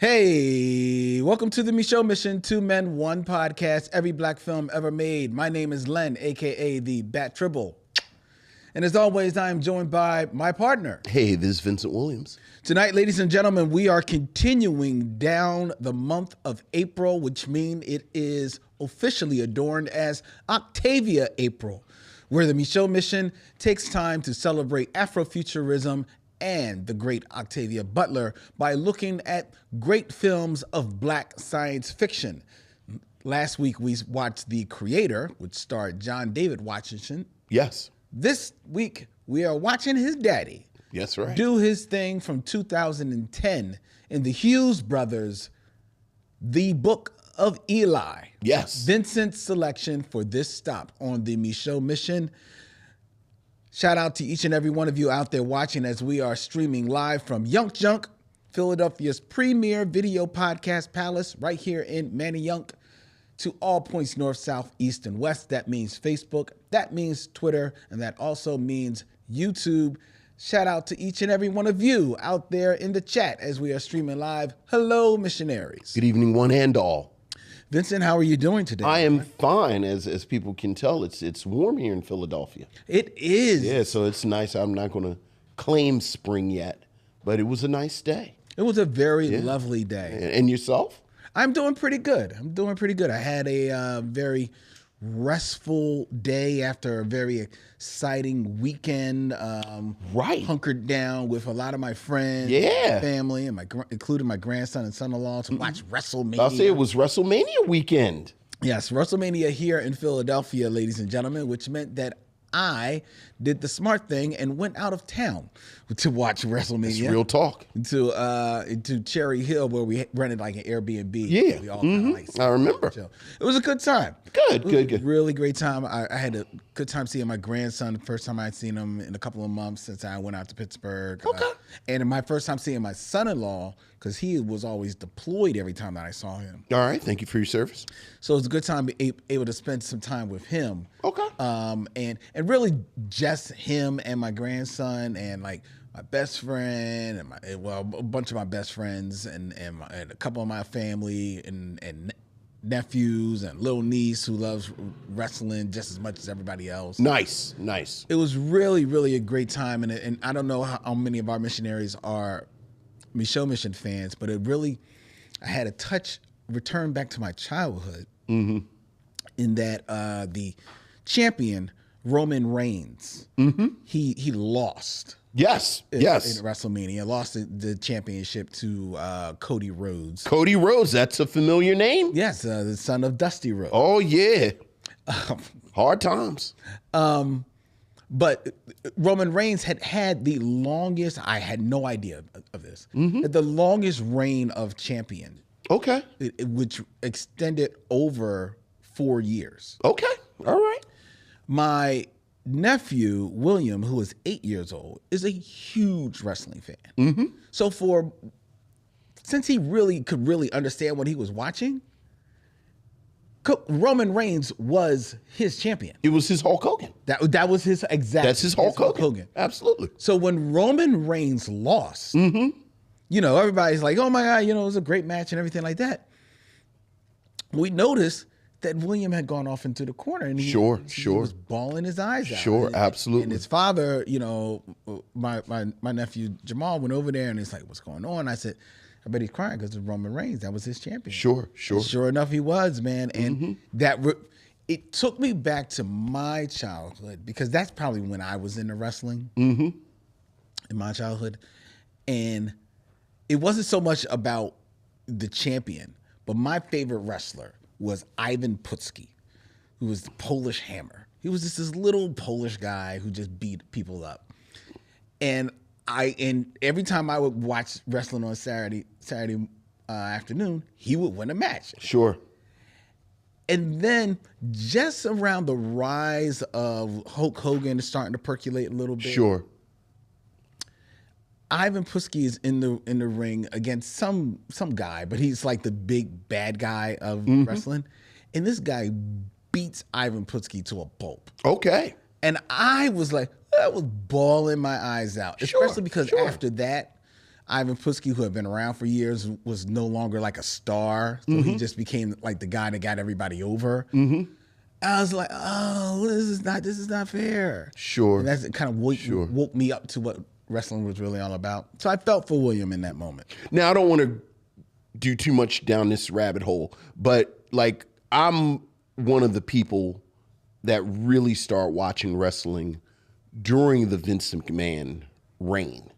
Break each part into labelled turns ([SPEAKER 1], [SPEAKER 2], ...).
[SPEAKER 1] Hey, welcome to the Micheaux Mission, 2 Men, 1 podcast, every black film ever made. My name is Len, a.k.a. the Bat Tribble. And as always, I am joined by my partner.
[SPEAKER 2] Hey, this is Vincent Williams.
[SPEAKER 1] Tonight, ladies and gentlemen, we are continuing down the month of April, which means it is officially adorned as OCTAVIA April, where the Micheaux Mission takes time to celebrate Afrofuturism and the great Octavia Butler by looking at great films of black science fiction. Last week, we watched The Creator, which starred John David Washington.
[SPEAKER 2] Yes.
[SPEAKER 1] This week, we are watching his daddy
[SPEAKER 2] That's right.
[SPEAKER 1] do his thing from 2010 in the Hughes brothers, The Book of Eli.
[SPEAKER 2] Yes.
[SPEAKER 1] Vincent's selection for this stop on the Micheaux Mission. Shout out to each and every one of you out there watching as we are streaming live from Yunk Junk, Philadelphia's premier video podcast palace right here in Manayunk, to all points north, south, east, and west. That means Facebook, that means Twitter, and that also means YouTube. Shout out to each and every one of you out there in the chat as we are streaming live. Hello, missionaries.
[SPEAKER 2] Good evening, one and all.
[SPEAKER 1] Vincent, how are you doing today?
[SPEAKER 2] I am fine, as people can tell. It's warm here in Philadelphia.
[SPEAKER 1] It is.
[SPEAKER 2] Yeah, so it's nice. I'm not going to claim spring yet, but it was a nice day.
[SPEAKER 1] It was a very lovely day.
[SPEAKER 2] And yourself?
[SPEAKER 1] I'm doing pretty good. I had a very restful day after a very exciting weekend.
[SPEAKER 2] Right.
[SPEAKER 1] Hunkered down with a lot of my friends, family, and including my grandson and son-in-law to watch WrestleMania.
[SPEAKER 2] I'll say it was WrestleMania weekend.
[SPEAKER 1] Yes, WrestleMania here in Philadelphia, ladies and gentlemen, which meant that I did the smart thing and went out of town to watch WrestleMania.
[SPEAKER 2] It's real talk.
[SPEAKER 1] To Cherry Hill, where we rented like an Airbnb.
[SPEAKER 2] Yeah,
[SPEAKER 1] we all kinda, like,
[SPEAKER 2] I remember.
[SPEAKER 1] It was a good time.
[SPEAKER 2] Good.
[SPEAKER 1] Really great time. I had a good time seeing my grandson. The first time I'd seen him in a couple of months since I went out to Pittsburgh.
[SPEAKER 2] Okay.
[SPEAKER 1] And my first time seeing my son-in-law, because he was always deployed every time that I saw him.
[SPEAKER 2] All right. Thank you for your service.
[SPEAKER 1] So it was a good time able to spend some time with him.
[SPEAKER 2] Okay.
[SPEAKER 1] And really just him and my grandson and like my best friend and a bunch of my best friends and a couple of my family and nephews and little niece who loves wrestling just as much as everybody else.
[SPEAKER 2] Nice.
[SPEAKER 1] It was really, really a great time. And I don't know how many of our missionaries are Micheaux Mission fans, but I had a return back to my childhood in that the champion, Roman Reigns, he lost.
[SPEAKER 2] Yes.
[SPEAKER 1] In WrestleMania, lost the championship to Cody Rhodes.
[SPEAKER 2] Cody Rhodes, that's a familiar name.
[SPEAKER 1] Yes, the son of Dusty Rhodes.
[SPEAKER 2] Oh, yeah. Hard times.
[SPEAKER 1] But Roman Reigns had the longest, I had no idea of this, the longest reign of champion.
[SPEAKER 2] Okay.
[SPEAKER 1] Which extended over 4 years.
[SPEAKER 2] Okay. All right.
[SPEAKER 1] My nephew, William, who is 8 years old, is a huge wrestling fan. So since he could really understand what he was watching, Roman Reigns was his champion.
[SPEAKER 2] It was his Hulk Hogan.
[SPEAKER 1] That was his exact.
[SPEAKER 2] That's his Hulk Hogan. Absolutely.
[SPEAKER 1] So when Roman Reigns lost, everybody's like, "Oh my God, it was a great match and everything like that." We noticed that William had gone off into the corner and he was bawling his eyes out.
[SPEAKER 2] Sure, absolutely.
[SPEAKER 1] And his father, my nephew Jamal went over there and he's like, "What's going on?" I said, "I bet he's crying because it's Roman Reigns. That was his champion."
[SPEAKER 2] Sure.
[SPEAKER 1] Sure enough, he was, man. And it took me back to my childhood because that's probably when I was into wrestling in my childhood. And it wasn't so much about the champion, but my favorite wrestler was Ivan Putski, who was the Polish Hammer. He was just this little Polish guy who just beat people up. And every time I would watch wrestling on Saturday afternoon, he would win a match.
[SPEAKER 2] Sure.
[SPEAKER 1] And then just around the rise of Hulk Hogan starting to percolate a little bit.
[SPEAKER 2] Sure.
[SPEAKER 1] Ivan Putski is in the ring against some guy, but he's like the big bad guy of wrestling. And this guy beats Ivan Putski to a pulp.
[SPEAKER 2] Okay.
[SPEAKER 1] And I was like, I was bawling my eyes out, especially because after that, Ivan Putski, who had been around for years, was no longer like a star. So he just became like the guy that got everybody over. I was like, oh, this is not fair.
[SPEAKER 2] Sure.
[SPEAKER 1] And that's kind of woke me up to what wrestling was really all about. So I felt for William in that moment.
[SPEAKER 2] Now, I don't want to do too much down this rabbit hole, but like I'm one of the people that really start watching wrestling during the Vince McMahon reign.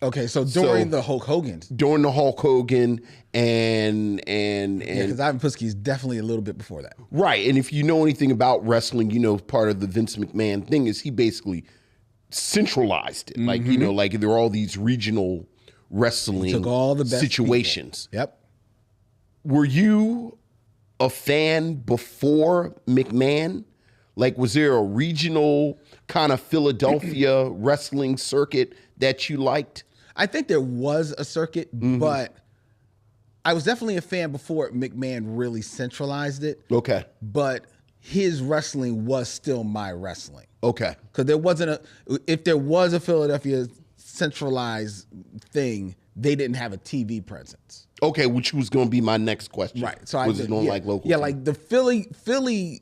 [SPEAKER 1] Okay, so during the Hulk Hogan.
[SPEAKER 2] During the Hulk Hogan and
[SPEAKER 1] because Ivan Putski is definitely a little bit before that.
[SPEAKER 2] Right, and if you know anything about wrestling, you know part of the Vince McMahon thing is he basically centralized it. Like, you know, like there are all these regional wrestling
[SPEAKER 1] Took all the best
[SPEAKER 2] situations.
[SPEAKER 1] People. Yep.
[SPEAKER 2] Were you a fan before McMahon? Like, was there a regional kind of Philadelphia wrestling circuit that you liked?
[SPEAKER 1] I think there was a circuit, but I was definitely a fan before McMahon really centralized it.
[SPEAKER 2] Okay.
[SPEAKER 1] But his wrestling was still my wrestling.
[SPEAKER 2] Okay.
[SPEAKER 1] Because if there was a Philadelphia centralized thing, they didn't have a TV presence.
[SPEAKER 2] Okay, which was going to be my next question.
[SPEAKER 1] Right. So
[SPEAKER 2] was it on like local?
[SPEAKER 1] Yeah,
[SPEAKER 2] TV?
[SPEAKER 1] like the Philly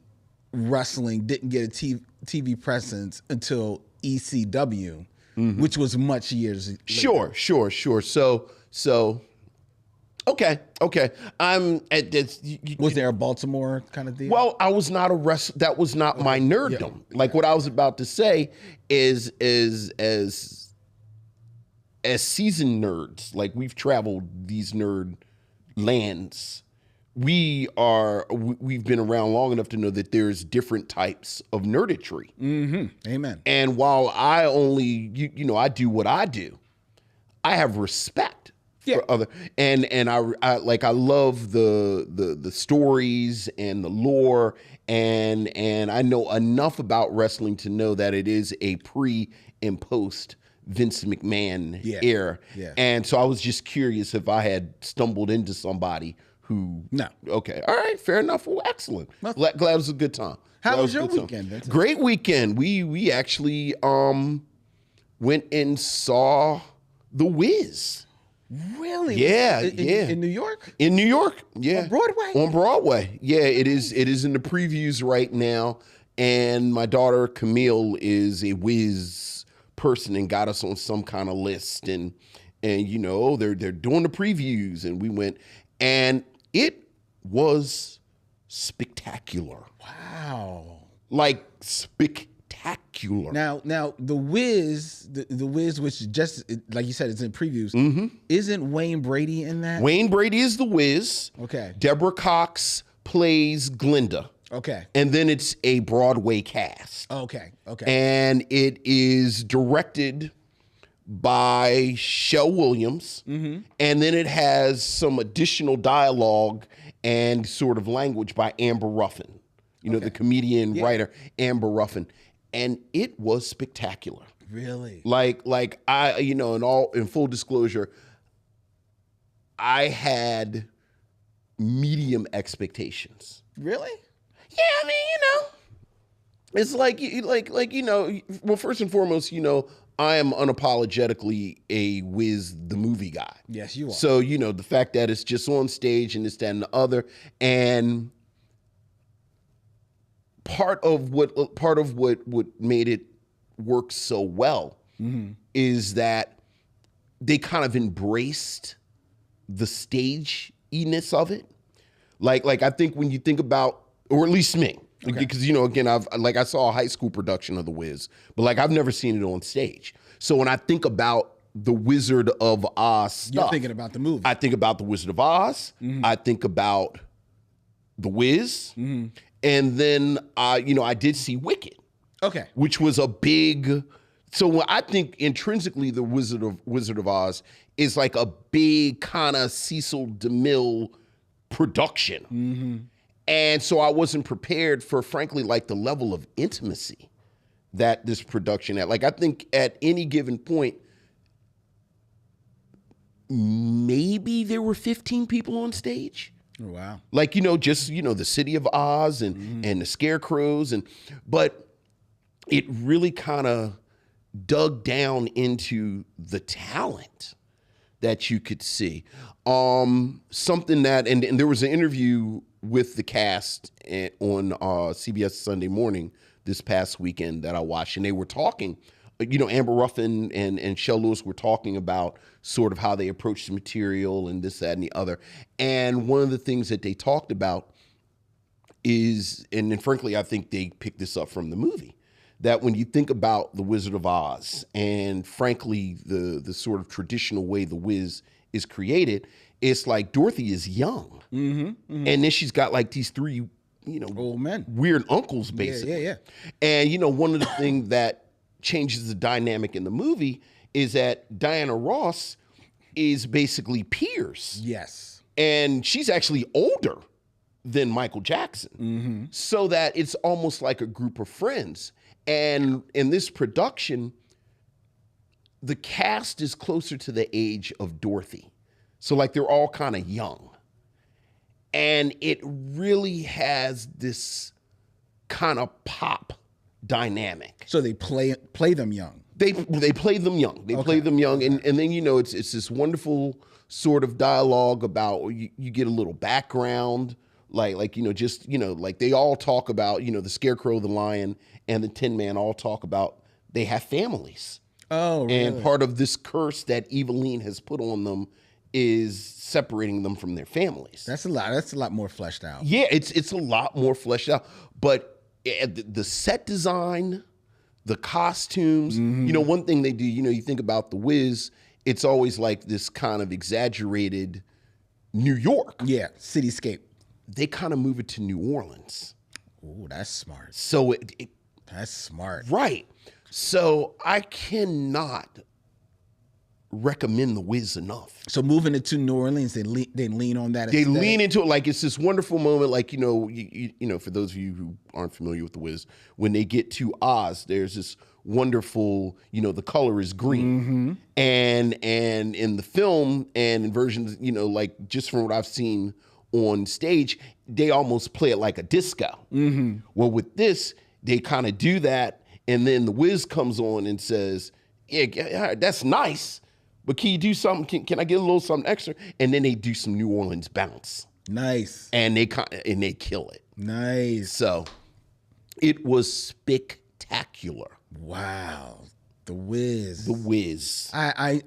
[SPEAKER 1] wrestling didn't get a TV presence until ECW, which was much years later.
[SPEAKER 2] Sure. So, okay. I'm at this.
[SPEAKER 1] Was there a Baltimore kind of deal?
[SPEAKER 2] Well, I was not that was not my nerddom. Yeah. Like what I was about to say is as seasoned nerds, like we've traveled these nerd lands. We've been around long enough to know that there's different types of nerditry.
[SPEAKER 1] Amen.
[SPEAKER 2] And while I only, I do what I do, I have respect for other, and I love the stories and the lore, and I know enough about wrestling to know that it is a pre and post Vince McMahon era. Yeah. And so I was just curious if I had stumbled into somebody who. No. Okay. All right. Fair enough. Well, excellent. Glad it was a good time.
[SPEAKER 1] How was your weekend, Vincent?
[SPEAKER 2] Great weekend. We actually went and saw The Wiz.
[SPEAKER 1] Really?
[SPEAKER 2] Yeah.
[SPEAKER 1] In New York?
[SPEAKER 2] In New York. Yeah.
[SPEAKER 1] On Broadway?
[SPEAKER 2] On Broadway. Yeah. It is in the previews right now. And my daughter Camille is a Wiz person and got us on some kind of list, and they're doing the previews, and we went, and it was spectacular.
[SPEAKER 1] Wow.
[SPEAKER 2] Like spectacular.
[SPEAKER 1] Now the Wiz, the Wiz, which just like you said, it's in previews. Isn't Wayne Brady in that?
[SPEAKER 2] Wayne Brady is the Wiz.
[SPEAKER 1] Okay.
[SPEAKER 2] Deborah Cox plays Glinda.
[SPEAKER 1] Okay.
[SPEAKER 2] And then it's a Broadway cast.
[SPEAKER 1] Okay.
[SPEAKER 2] And it is directed by Shel Williams. And then it has some additional dialogue and sort of language by Amber Ruffin. The comedian, writer, Amber Ruffin. And it was spectacular.
[SPEAKER 1] Really?
[SPEAKER 2] Like I, in full disclosure, I had medium expectations.
[SPEAKER 1] Really?
[SPEAKER 2] Yeah, I mean, it's well, first and foremost, I am unapologetically a Wiz the movie guy.
[SPEAKER 1] Yes, you are.
[SPEAKER 2] So, the fact that it's just on stage and this, that, and the other, and part of what made it work so well is that they kind of embraced the stageiness of it. Like I think when you think about, or at least me, because again, I saw a high school production of The Wiz, but I've never seen it on stage. So when I think about the Wizard of Oz stuff,
[SPEAKER 1] you're thinking about the movie.
[SPEAKER 2] I think about the Wizard of Oz. I think about The Wiz, and then I did see Wicked.
[SPEAKER 1] Okay,
[SPEAKER 2] which was a big. So I think intrinsically, the Wizard of Oz is like a big kind of Cecil DeMille production. And so I wasn't prepared for, frankly, the level of intimacy that this production had. I think at any given point, maybe there were 15 people on stage.
[SPEAKER 1] Oh, wow.
[SPEAKER 2] The City of Oz and the Scarecrows. But it really kind of dug down into the talent that you could see. Something that, and there was an interview with the cast on CBS Sunday Morning this past weekend that I watched, and they were talking, Amber Ruffin and Shel Lewis were talking about sort of how they approach the material and this, that, and the other. And one of the things that they talked about is, and frankly, I think they picked this up from the movie, that when you think about The Wizard of Oz and frankly, the sort of traditional way the Wiz is created, it's like Dorothy is young. And then she's got like these three,
[SPEAKER 1] old men,
[SPEAKER 2] weird uncles, basically.
[SPEAKER 1] Yeah.
[SPEAKER 2] And, one of the things that changes the dynamic in the movie is that Diana Ross is basically Piers.
[SPEAKER 1] Yes.
[SPEAKER 2] And she's actually older than Michael Jackson. So that it's almost like a group of friends. And in this production, the cast is closer to the age of Dorothy. So like they're all kind of young. And it really has this kind of pop dynamic.
[SPEAKER 1] So they play them young.
[SPEAKER 2] They play them young. They play them young. And then, it's this wonderful sort of dialogue about, you get a little background, like they all talk about, the Scarecrow, the Lion, and the Tin Man all talk about they have families.
[SPEAKER 1] Oh, really?
[SPEAKER 2] And part of this curse that Eveline has put on them is separating them from their families.
[SPEAKER 1] That's a lot more fleshed out.
[SPEAKER 2] Yeah, it's a lot more fleshed out. But the set design, the costumes, one thing they do, you think about The Wiz, it's always like this kind of exaggerated New York.
[SPEAKER 1] Yeah, cityscape.
[SPEAKER 2] They kind of move it to New Orleans.
[SPEAKER 1] Ooh, that's smart.
[SPEAKER 2] So
[SPEAKER 1] that's smart.
[SPEAKER 2] Right. So I cannot recommend The Wiz enough.
[SPEAKER 1] So moving it to New Orleans, they lean on that.
[SPEAKER 2] They lean into it like it's this wonderful moment. Like, for those of you who aren't familiar with The Wiz, when they get to Oz, there's this wonderful, the color is green. And in the film and in versions, like just from what I've seen on stage, they almost play it like a disco. Well, with this, they kind of do that. And then The Wiz comes on and says, yeah, that's nice, but can you do something? Can I get a little something extra? And then they do some New Orleans bounce.
[SPEAKER 1] Nice.
[SPEAKER 2] And they kill it.
[SPEAKER 1] Nice.
[SPEAKER 2] So it was spectacular.
[SPEAKER 1] Wow. The Wiz.
[SPEAKER 2] The Wiz.
[SPEAKER 1] I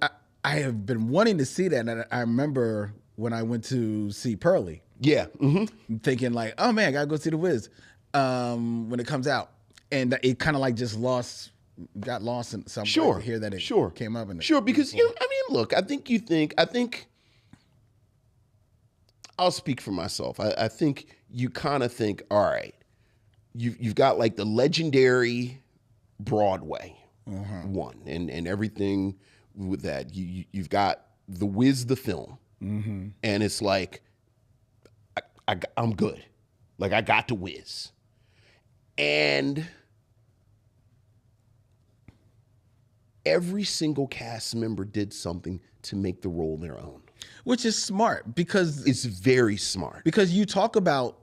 [SPEAKER 1] have been wanting to see that. And I remember when I went to see Pearly.
[SPEAKER 2] Yeah.
[SPEAKER 1] Thinking like, oh man, I gotta go see The Wiz when it comes out. And it kind of like just got lost in some way to hear that it came up.
[SPEAKER 2] Because, look, I think I'll speak for myself. I think you kind of think, all right, you've got like the legendary Broadway one and everything with that. You've got The Wiz, the film. And it's like, I'm good. Like I got The Wiz. And every single cast member did something to make the role their own.
[SPEAKER 1] Which is smart because...
[SPEAKER 2] It's very smart.
[SPEAKER 1] Because you talk about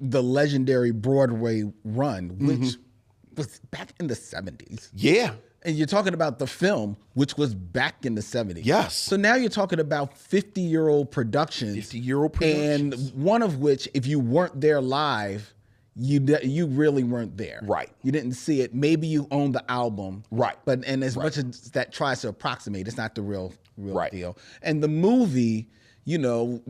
[SPEAKER 1] the legendary Broadway run, which was back in the 70s.
[SPEAKER 2] Yeah.
[SPEAKER 1] And you're talking about the film, which was back in the 70s.
[SPEAKER 2] Yes.
[SPEAKER 1] So now you're talking about 50-year-old productions.
[SPEAKER 2] 50-year-old productions.
[SPEAKER 1] And one of which, if you weren't there live, you really weren't there.
[SPEAKER 2] Right.
[SPEAKER 1] You didn't see it. Maybe you own the album.
[SPEAKER 2] Right.
[SPEAKER 1] But as much as that tries to approximate, it's not the real
[SPEAKER 2] right.
[SPEAKER 1] deal. And the movie, your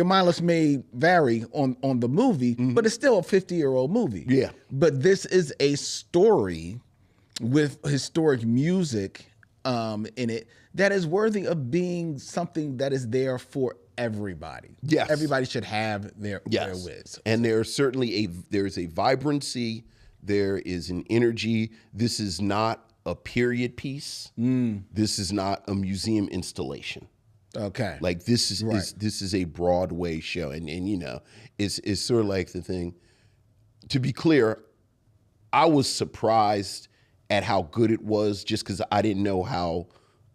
[SPEAKER 1] mileage may vary on the movie, but it's still a 50-year-old movie.
[SPEAKER 2] Yeah.
[SPEAKER 1] But this is a story with historic music in it that is worthy of being something that is there for everybody.
[SPEAKER 2] Yes.
[SPEAKER 1] Everybody should have their Wiz.
[SPEAKER 2] And there's certainly there's a vibrancy, there is an energy. This is not a period piece. This is not a museum installation.
[SPEAKER 1] Okay.
[SPEAKER 2] Like this is a Broadway show. And it's sort of like the thing. To be clear, I was surprised at how good it was just because I didn't know how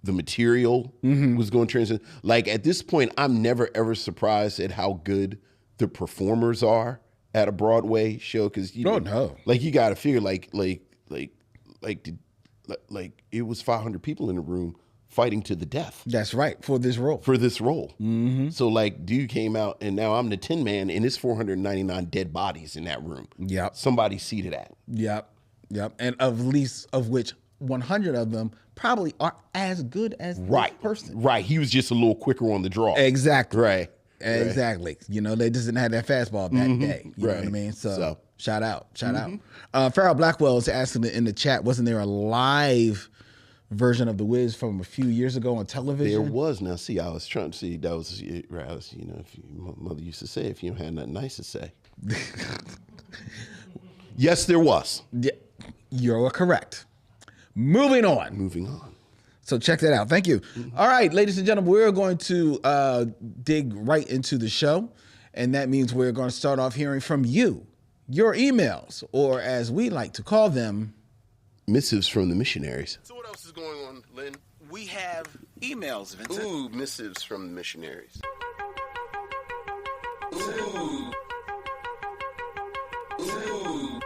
[SPEAKER 2] the material was going to translate. Like at this point, I'm never ever surprised at how good the performers are at a Broadway show. Because you got to figure like it was 500 people in the room. fighting to the death.
[SPEAKER 1] That's right, for this role.
[SPEAKER 2] Mm-hmm. So like, dude came out, and now I'm the Tin Man, and there's 499 dead bodies in that room.
[SPEAKER 1] Yep.
[SPEAKER 2] Somebody seated at.
[SPEAKER 1] Yep. And of which 100 of them probably are as good as this person.
[SPEAKER 2] Right. He was just a little quicker on the draw.
[SPEAKER 1] Exactly.
[SPEAKER 2] Right.
[SPEAKER 1] Exactly. You know, they just didn't have that fastball that day. You know what I mean? So shout out. Farrell Blackwell is asking in the chat, wasn't there a live version of The Wiz from a few years ago on television?
[SPEAKER 2] There was. Now, see, I was trying to see, that was, right, my mother used to say, if you don't have nothing nice to say. Yes, there was.
[SPEAKER 1] Yeah, you're correct. Moving on. So check that out. Thank you. All right, ladies and gentlemen, we're going to dig right into the show. And that means we're going to start off hearing from you, your emails, or as we like to call them,
[SPEAKER 2] missives from the missionaries.
[SPEAKER 3] So what else is going on, Lynn?
[SPEAKER 1] We have emails, Vincent.
[SPEAKER 3] Ooh, missives from the missionaries. Ooh. Ooh.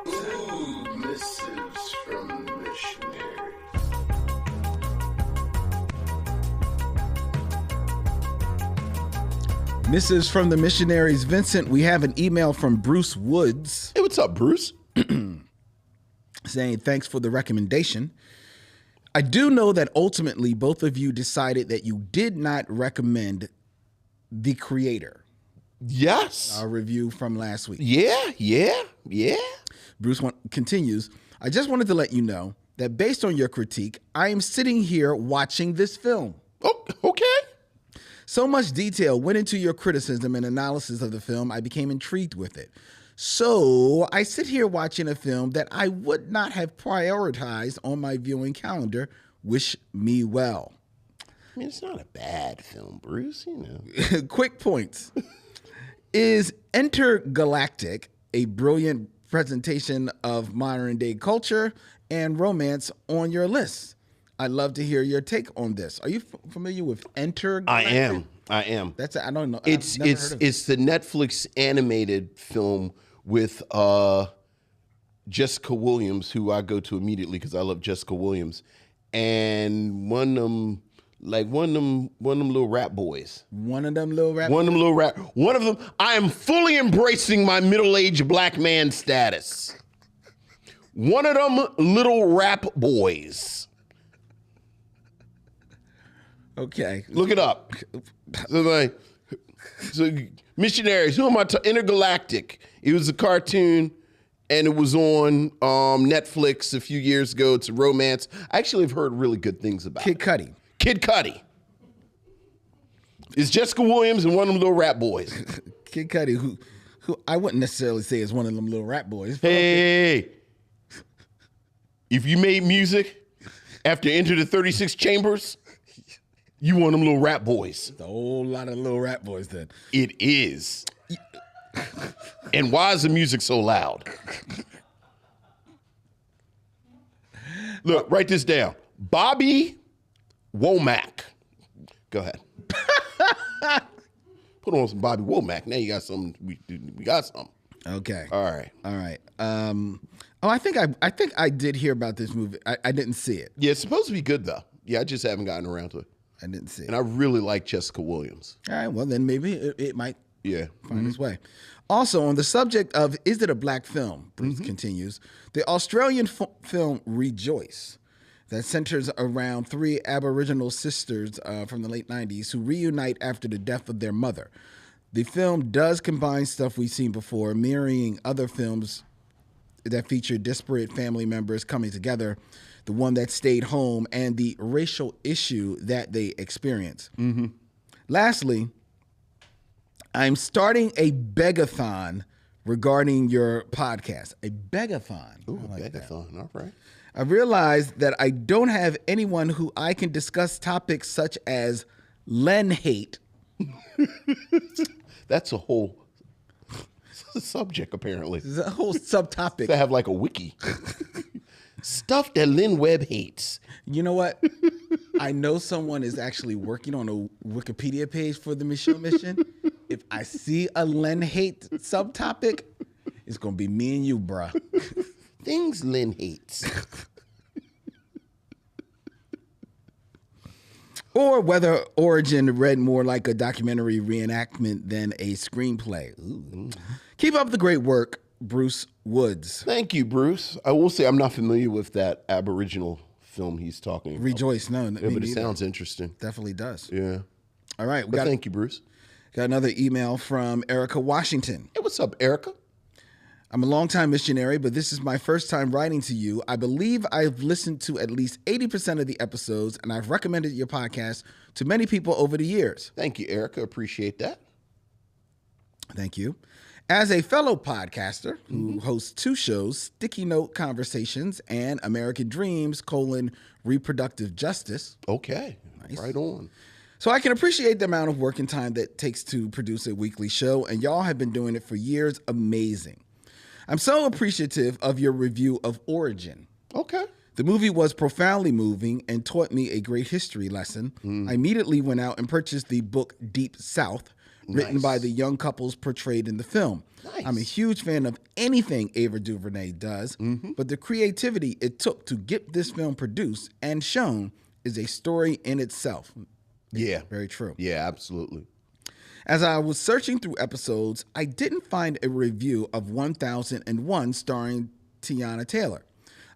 [SPEAKER 3] Ooh, missives from the missionaries.
[SPEAKER 1] Missives from the missionaries. Vincent, we have an email from Bruce Woods.
[SPEAKER 2] Hey, what's up, Bruce?
[SPEAKER 1] Saying thanks for the recommendation. I do know that ultimately both of you decided that you did not recommend The Creator.
[SPEAKER 2] Yes.
[SPEAKER 1] Our review from last week.
[SPEAKER 2] Yeah.
[SPEAKER 1] Bruce continues, I just wanted to let you know that based on your critique, I am sitting here watching this film.
[SPEAKER 2] Oh, okay.
[SPEAKER 1] So much detail went into your criticism and analysis of the film, I became intrigued with it. So I sit here watching a film that I would not have prioritized on my viewing calendar. Wish me well.
[SPEAKER 2] I mean, it's not a bad film, Bruce, you know.
[SPEAKER 1] Quick points. Is Intergalactic a brilliant presentation of modern day culture and romance on your list? I'd love to hear your take on this. Are you familiar with Intergalactic?
[SPEAKER 2] I am.
[SPEAKER 1] I don't know.
[SPEAKER 2] It's the Netflix animated film with Jessica Williams, who I go to immediately because I love Jessica Williams, and one of them little rap boys.
[SPEAKER 1] One of them little rap.
[SPEAKER 2] One of them. I am fully embracing my middle-aged black man status. One of them little rap boys.
[SPEAKER 1] Okay.
[SPEAKER 2] Look it up. So missionaries. Who am I? Intergalactic. It was a cartoon, and it was on Netflix a few years ago. It's a romance. I actually have heard really good things about
[SPEAKER 1] Kid Cudi.
[SPEAKER 2] Kid Cudi. It's Jessica Williams and one of them little rap boys.
[SPEAKER 1] Kid Cudi, who I wouldn't necessarily say is one of them little rap boys.
[SPEAKER 2] Hey, if you made music after Enter the 36 Chambers, you one of them little rap boys.
[SPEAKER 1] It's a whole lot of little rap boys then.
[SPEAKER 2] It is. And why is the music so loud? Look, write this down. Bobby Womack. Go ahead. Put on some Bobby Womack. Now you got something. We got something.
[SPEAKER 1] Okay.
[SPEAKER 2] All right.
[SPEAKER 1] I think I did hear about this movie. I didn't see it.
[SPEAKER 2] Yeah, it's supposed to be good though. Yeah, I just haven't gotten around to it.
[SPEAKER 1] I didn't see it.
[SPEAKER 2] And I really like Jessica Williams.
[SPEAKER 1] All right. Well, then maybe it might find its way. Also, on the subject of is it a black film, Bruce continues, the Australian film Rejoice, that centers around three Aboriginal sisters from the late 90s who reunite after the death of their mother. The film does combine stuff we've seen before, mirroring other films that feature disparate family members coming together, the one that stayed home, and the racial issue that they experience. Lastly, I'm starting a begathon regarding your podcast. A begathon.
[SPEAKER 2] Ooh, begathon. All right.
[SPEAKER 1] I realized that I don't have anyone who I can discuss topics such as Len hate.
[SPEAKER 2] That's a whole subject, apparently.
[SPEAKER 1] It's a whole subtopic.
[SPEAKER 2] They have like a wiki. Stuff that Lynn Webb hates.
[SPEAKER 1] You know what? I know someone is actually working on a Wikipedia page for the Micheaux Mission. If I see a Len hate subtopic, it's going to be me and you, bruh.
[SPEAKER 2] Things Lynn hates.
[SPEAKER 1] or whether Origin read more like a documentary reenactment than a screenplay. Ooh. Keep up the great work, Bruce Woods.
[SPEAKER 2] Thank you, Bruce. I will say I'm not familiar with that Aboriginal film he's talking about.
[SPEAKER 1] Rejoice, no.
[SPEAKER 2] Yeah, but it sounds interesting.
[SPEAKER 1] Definitely does.
[SPEAKER 2] Yeah.
[SPEAKER 1] All right.
[SPEAKER 2] Thank you, Bruce.
[SPEAKER 1] Got another email from Erica Washington.
[SPEAKER 2] Hey, what's up, Erica?
[SPEAKER 1] I'm a longtime missionary, but this is my first time writing to you. I believe I've listened to at least 80% of the episodes, and I've recommended your podcast to many people over the years.
[SPEAKER 2] Thank you, Erica. Appreciate that.
[SPEAKER 1] Thank you. As a fellow podcaster who hosts 2 shows, Sticky Note Conversations and American Dreams, Reproductive Justice.
[SPEAKER 2] Okay.
[SPEAKER 1] Nice.
[SPEAKER 2] Right on.
[SPEAKER 1] So I can appreciate the amount of work and time that it takes to produce a weekly show, and y'all have been doing it for years. Amazing. I'm so appreciative of your review of Origin.
[SPEAKER 2] Okay.
[SPEAKER 1] The movie was profoundly moving and taught me a great history lesson. I immediately went out and purchased the book Deep South, written by the young couples portrayed in the film.
[SPEAKER 2] Nice.
[SPEAKER 1] I'm a huge fan of anything Ava DuVernay does, but the creativity it took to get this film produced and shown is a story in itself.
[SPEAKER 2] Yeah.
[SPEAKER 1] Very true.
[SPEAKER 2] Yeah, absolutely.
[SPEAKER 1] As I was searching through episodes, I didn't find a review of 1001 starring Tiana Taylor.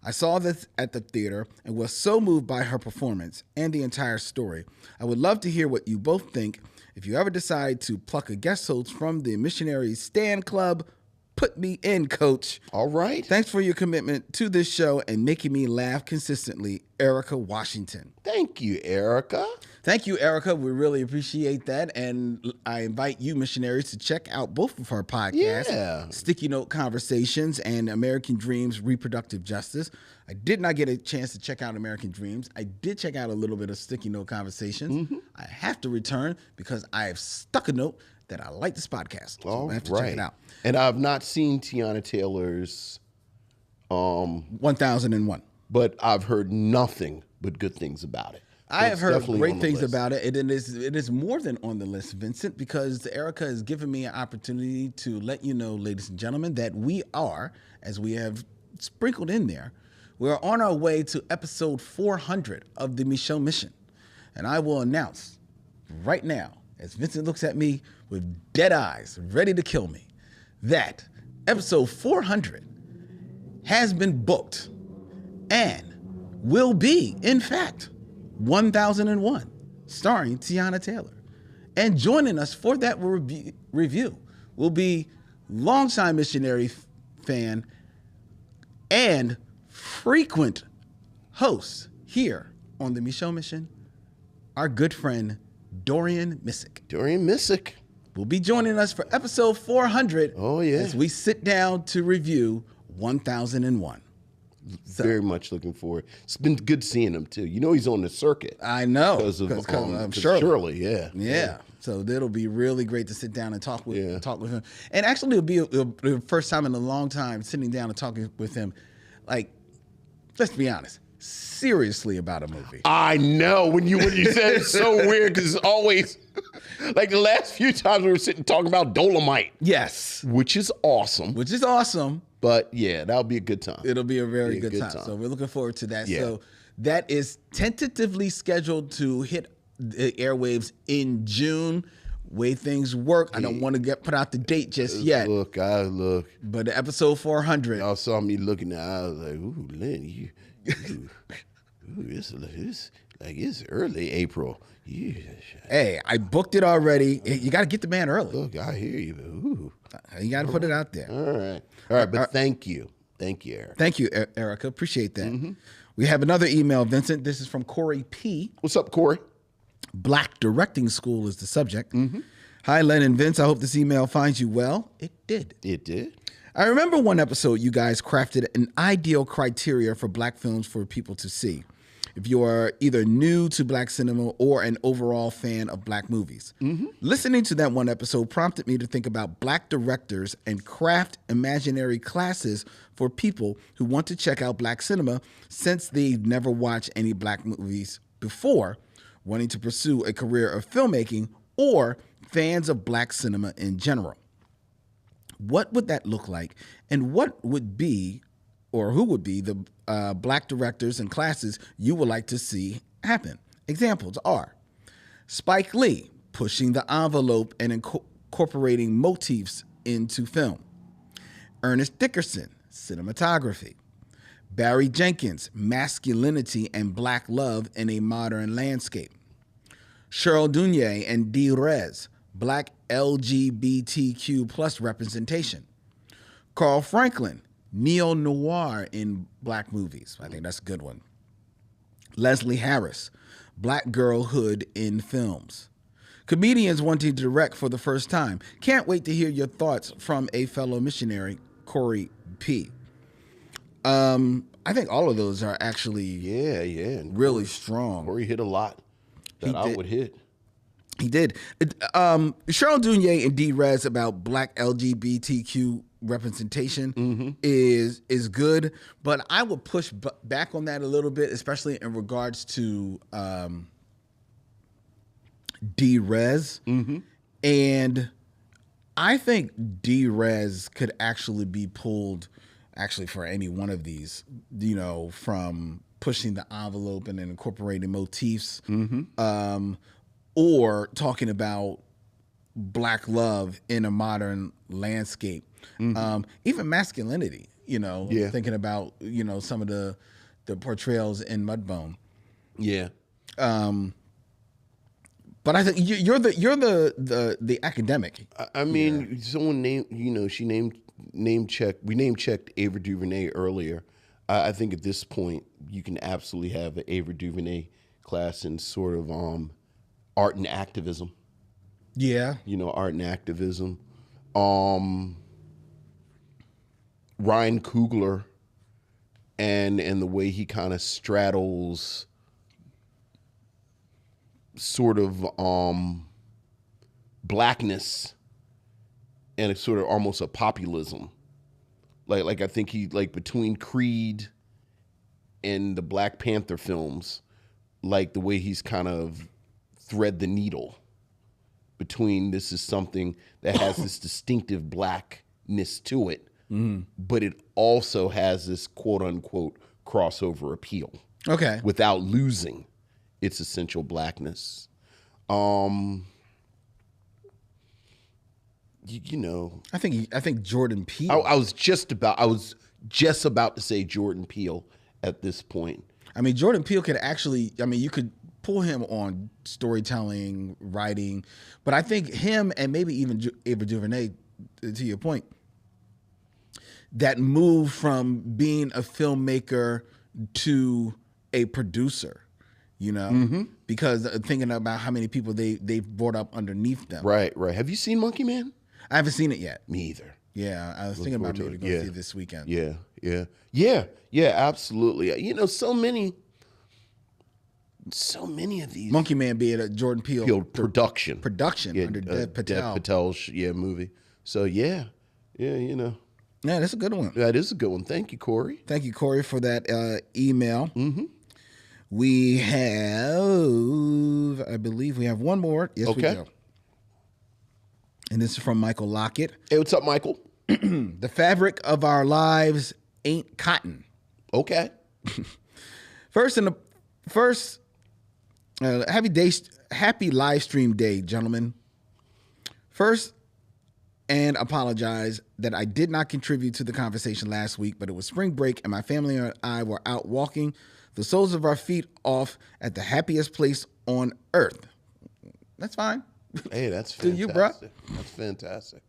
[SPEAKER 1] I saw this at the theater and was so moved by her performance and the entire story. I would love to hear what you both think. If you ever decide to pluck a guest host from the Missionary Stand Club, put me in, Coach.
[SPEAKER 2] All right.
[SPEAKER 1] Thanks for your commitment to this show and making me laugh consistently, Erica Washington.
[SPEAKER 2] Thank you, Erica.
[SPEAKER 1] Thank you, Erica. We really appreciate that. And I invite you, missionaries, to check out both of her podcasts,
[SPEAKER 2] Yeah.
[SPEAKER 1] Sticky Note Conversations and American Dreams Reproductive Justice. I did not get a chance to check out American Dreams. I did check out a little bit of Sticky Note Conversations. I have to return because I have stuck a note that I like this podcast. So I have to check it out.
[SPEAKER 2] And I've not seen Tiana Taylor's
[SPEAKER 1] 1001.
[SPEAKER 2] But I've heard nothing but good things about it.
[SPEAKER 1] I have heard great things
[SPEAKER 2] list.
[SPEAKER 1] about it. It is more than on the list, Vincent, because Erica has given me an opportunity to let you know, ladies and gentlemen, that we are, as we have sprinkled in there, we're on our way to episode 400 of the Micheaux Mission. And I will announce right now, as Vincent looks at me with dead eyes, ready to kill me, that episode 400 has been booked and will be, in fact, 1001, starring Tiana Taylor. And joining us for that review will be longtime missionary fan and frequent host here on the Micheaux Mission, our good friend Dorian Missick.
[SPEAKER 2] Dorian Missick
[SPEAKER 1] will be joining us for episode 400.
[SPEAKER 2] Oh, yeah.
[SPEAKER 1] As we sit down to review 1001. So,
[SPEAKER 2] very much looking forward. It's been good seeing him too. You know he's on the circuit.
[SPEAKER 1] I know
[SPEAKER 2] because of
[SPEAKER 1] Shirley.
[SPEAKER 2] Yeah.
[SPEAKER 1] So it'll be really great to sit down and talk with him. And actually, it'll be the first time in a long time sitting down and talking with him. Like, let's be honest, seriously about a movie.
[SPEAKER 2] I know when you said it's so weird because it's always like the last few times we were sitting talking about Dolomite.
[SPEAKER 1] Yes,
[SPEAKER 2] which is awesome. But yeah, that'll be a good time.
[SPEAKER 1] It'll be a very good time. So we're looking forward to that. Yeah. So that is tentatively scheduled to hit the airwaves in June. Way things work. I don't want to put out the date just yet.
[SPEAKER 2] Look.
[SPEAKER 1] But the episode 400.
[SPEAKER 2] Y'all saw me looking at it. I was like, ooh, Lynn, it's early April.
[SPEAKER 1] Hey, I booked it already. You got to get the man early.
[SPEAKER 2] Look, I hear you. Ooh.
[SPEAKER 1] You got to put it out there.
[SPEAKER 2] All right. But thank you. Thank you, Erica.
[SPEAKER 1] Thank you, Erica. Appreciate that. We have another email, Vincent. This is from Corey P.
[SPEAKER 2] What's up, Corey?
[SPEAKER 1] Black Directing School is the subject. Hi, Len and Vince. I hope this email finds you well. It did.
[SPEAKER 2] It did.
[SPEAKER 1] I remember one episode you guys crafted an ideal criteria for black films for people to see. If you are either new to black cinema or an overall fan of black movies. Listening to that one episode prompted me to think about black directors and craft imaginary classes for people who want to check out black cinema since they've never watched any black movies before, wanting to pursue a career of filmmaking, or fans of black cinema in general. What would that look like? And what would be, or who would be the black directors and classes you would like to see happen? Examples are Spike Lee, pushing the envelope and incorporating motifs into film. Ernest Dickerson, cinematography. Barry Jenkins, masculinity and black love in a modern landscape. Cheryl Dunye and Dee Rez, black LGBTQ plus representation. Carl Franklin, neo-noir in black movies. I think that's a good one. Leslie Harris, black girlhood in films. Comedians wanting to direct for the first time. Can't wait to hear your thoughts from a fellow missionary, Corey P. I think all of those are actually really strong.
[SPEAKER 2] Corey hit a lot that I would hit.
[SPEAKER 1] He did. Cheryl Dunye and Dee Rez about black LGBTQ representation is good, but I would push back on that a little bit, especially in regards to Dee Rez. And I think Dee Rez could actually be pulled for any one of these, from pushing the envelope and then incorporating motifs, or talking about black love in a modern landscape. Even masculinity, thinking about, some of the portrayals in Mudbone.
[SPEAKER 2] Yeah.
[SPEAKER 1] But I think you're the academic.
[SPEAKER 2] I mean, someone name checked Ava DuVernay earlier. I think at this point you can absolutely have an Ava DuVernay class in sort of art and activism.
[SPEAKER 1] Yeah.
[SPEAKER 2] Art and activism. Ryan Coogler and the way he kind of straddles sort of blackness and it's sort of almost a populism. Like I think he, like, between Creed and the Black Panther films, like the way he's kind of thread the needle between this is something that has this distinctive blackness to it, but it also has this quote unquote crossover appeal.
[SPEAKER 1] Okay.
[SPEAKER 2] Without losing its essential blackness.
[SPEAKER 1] I think Jordan Peele.
[SPEAKER 2] I was just about to say Jordan Peele at this point.
[SPEAKER 1] I mean, Jordan Peele could actually, you could pull him on storytelling, writing, but I think him and maybe even Ava DuVernay, to your point, that move from being a filmmaker to a producer, because thinking about how many people they've brought up underneath them.
[SPEAKER 2] Right. Have you seen Monkey Man?
[SPEAKER 1] I haven't seen it yet.
[SPEAKER 2] Me either.
[SPEAKER 1] Yeah, I was thinking about maybe going to see it this weekend.
[SPEAKER 2] Yeah, absolutely. So many of these.
[SPEAKER 1] Monkey Man being a Jordan Peele
[SPEAKER 2] production
[SPEAKER 1] under Dev Patel.
[SPEAKER 2] Dev Patel's movie. So yeah.
[SPEAKER 1] Yeah, that's a good one.
[SPEAKER 2] That is a good one. Thank you, Corey.
[SPEAKER 1] Thank you, Corey, for that email. We have, I believe we have one more. Yes, we do. And this is from Michael Lockett.
[SPEAKER 2] Hey, what's up, Michael?
[SPEAKER 1] The fabric of our lives ain't cotton.
[SPEAKER 2] Okay.
[SPEAKER 1] Happy live stream day, gentlemen. First, and apologize that I did not contribute to the conversation last week, but it was spring break and my family and I were out walking the soles of our feet off at the happiest place on earth. That's fine.
[SPEAKER 2] Hey, that's fantastic.
[SPEAKER 1] To you, bro.
[SPEAKER 2] That's fantastic.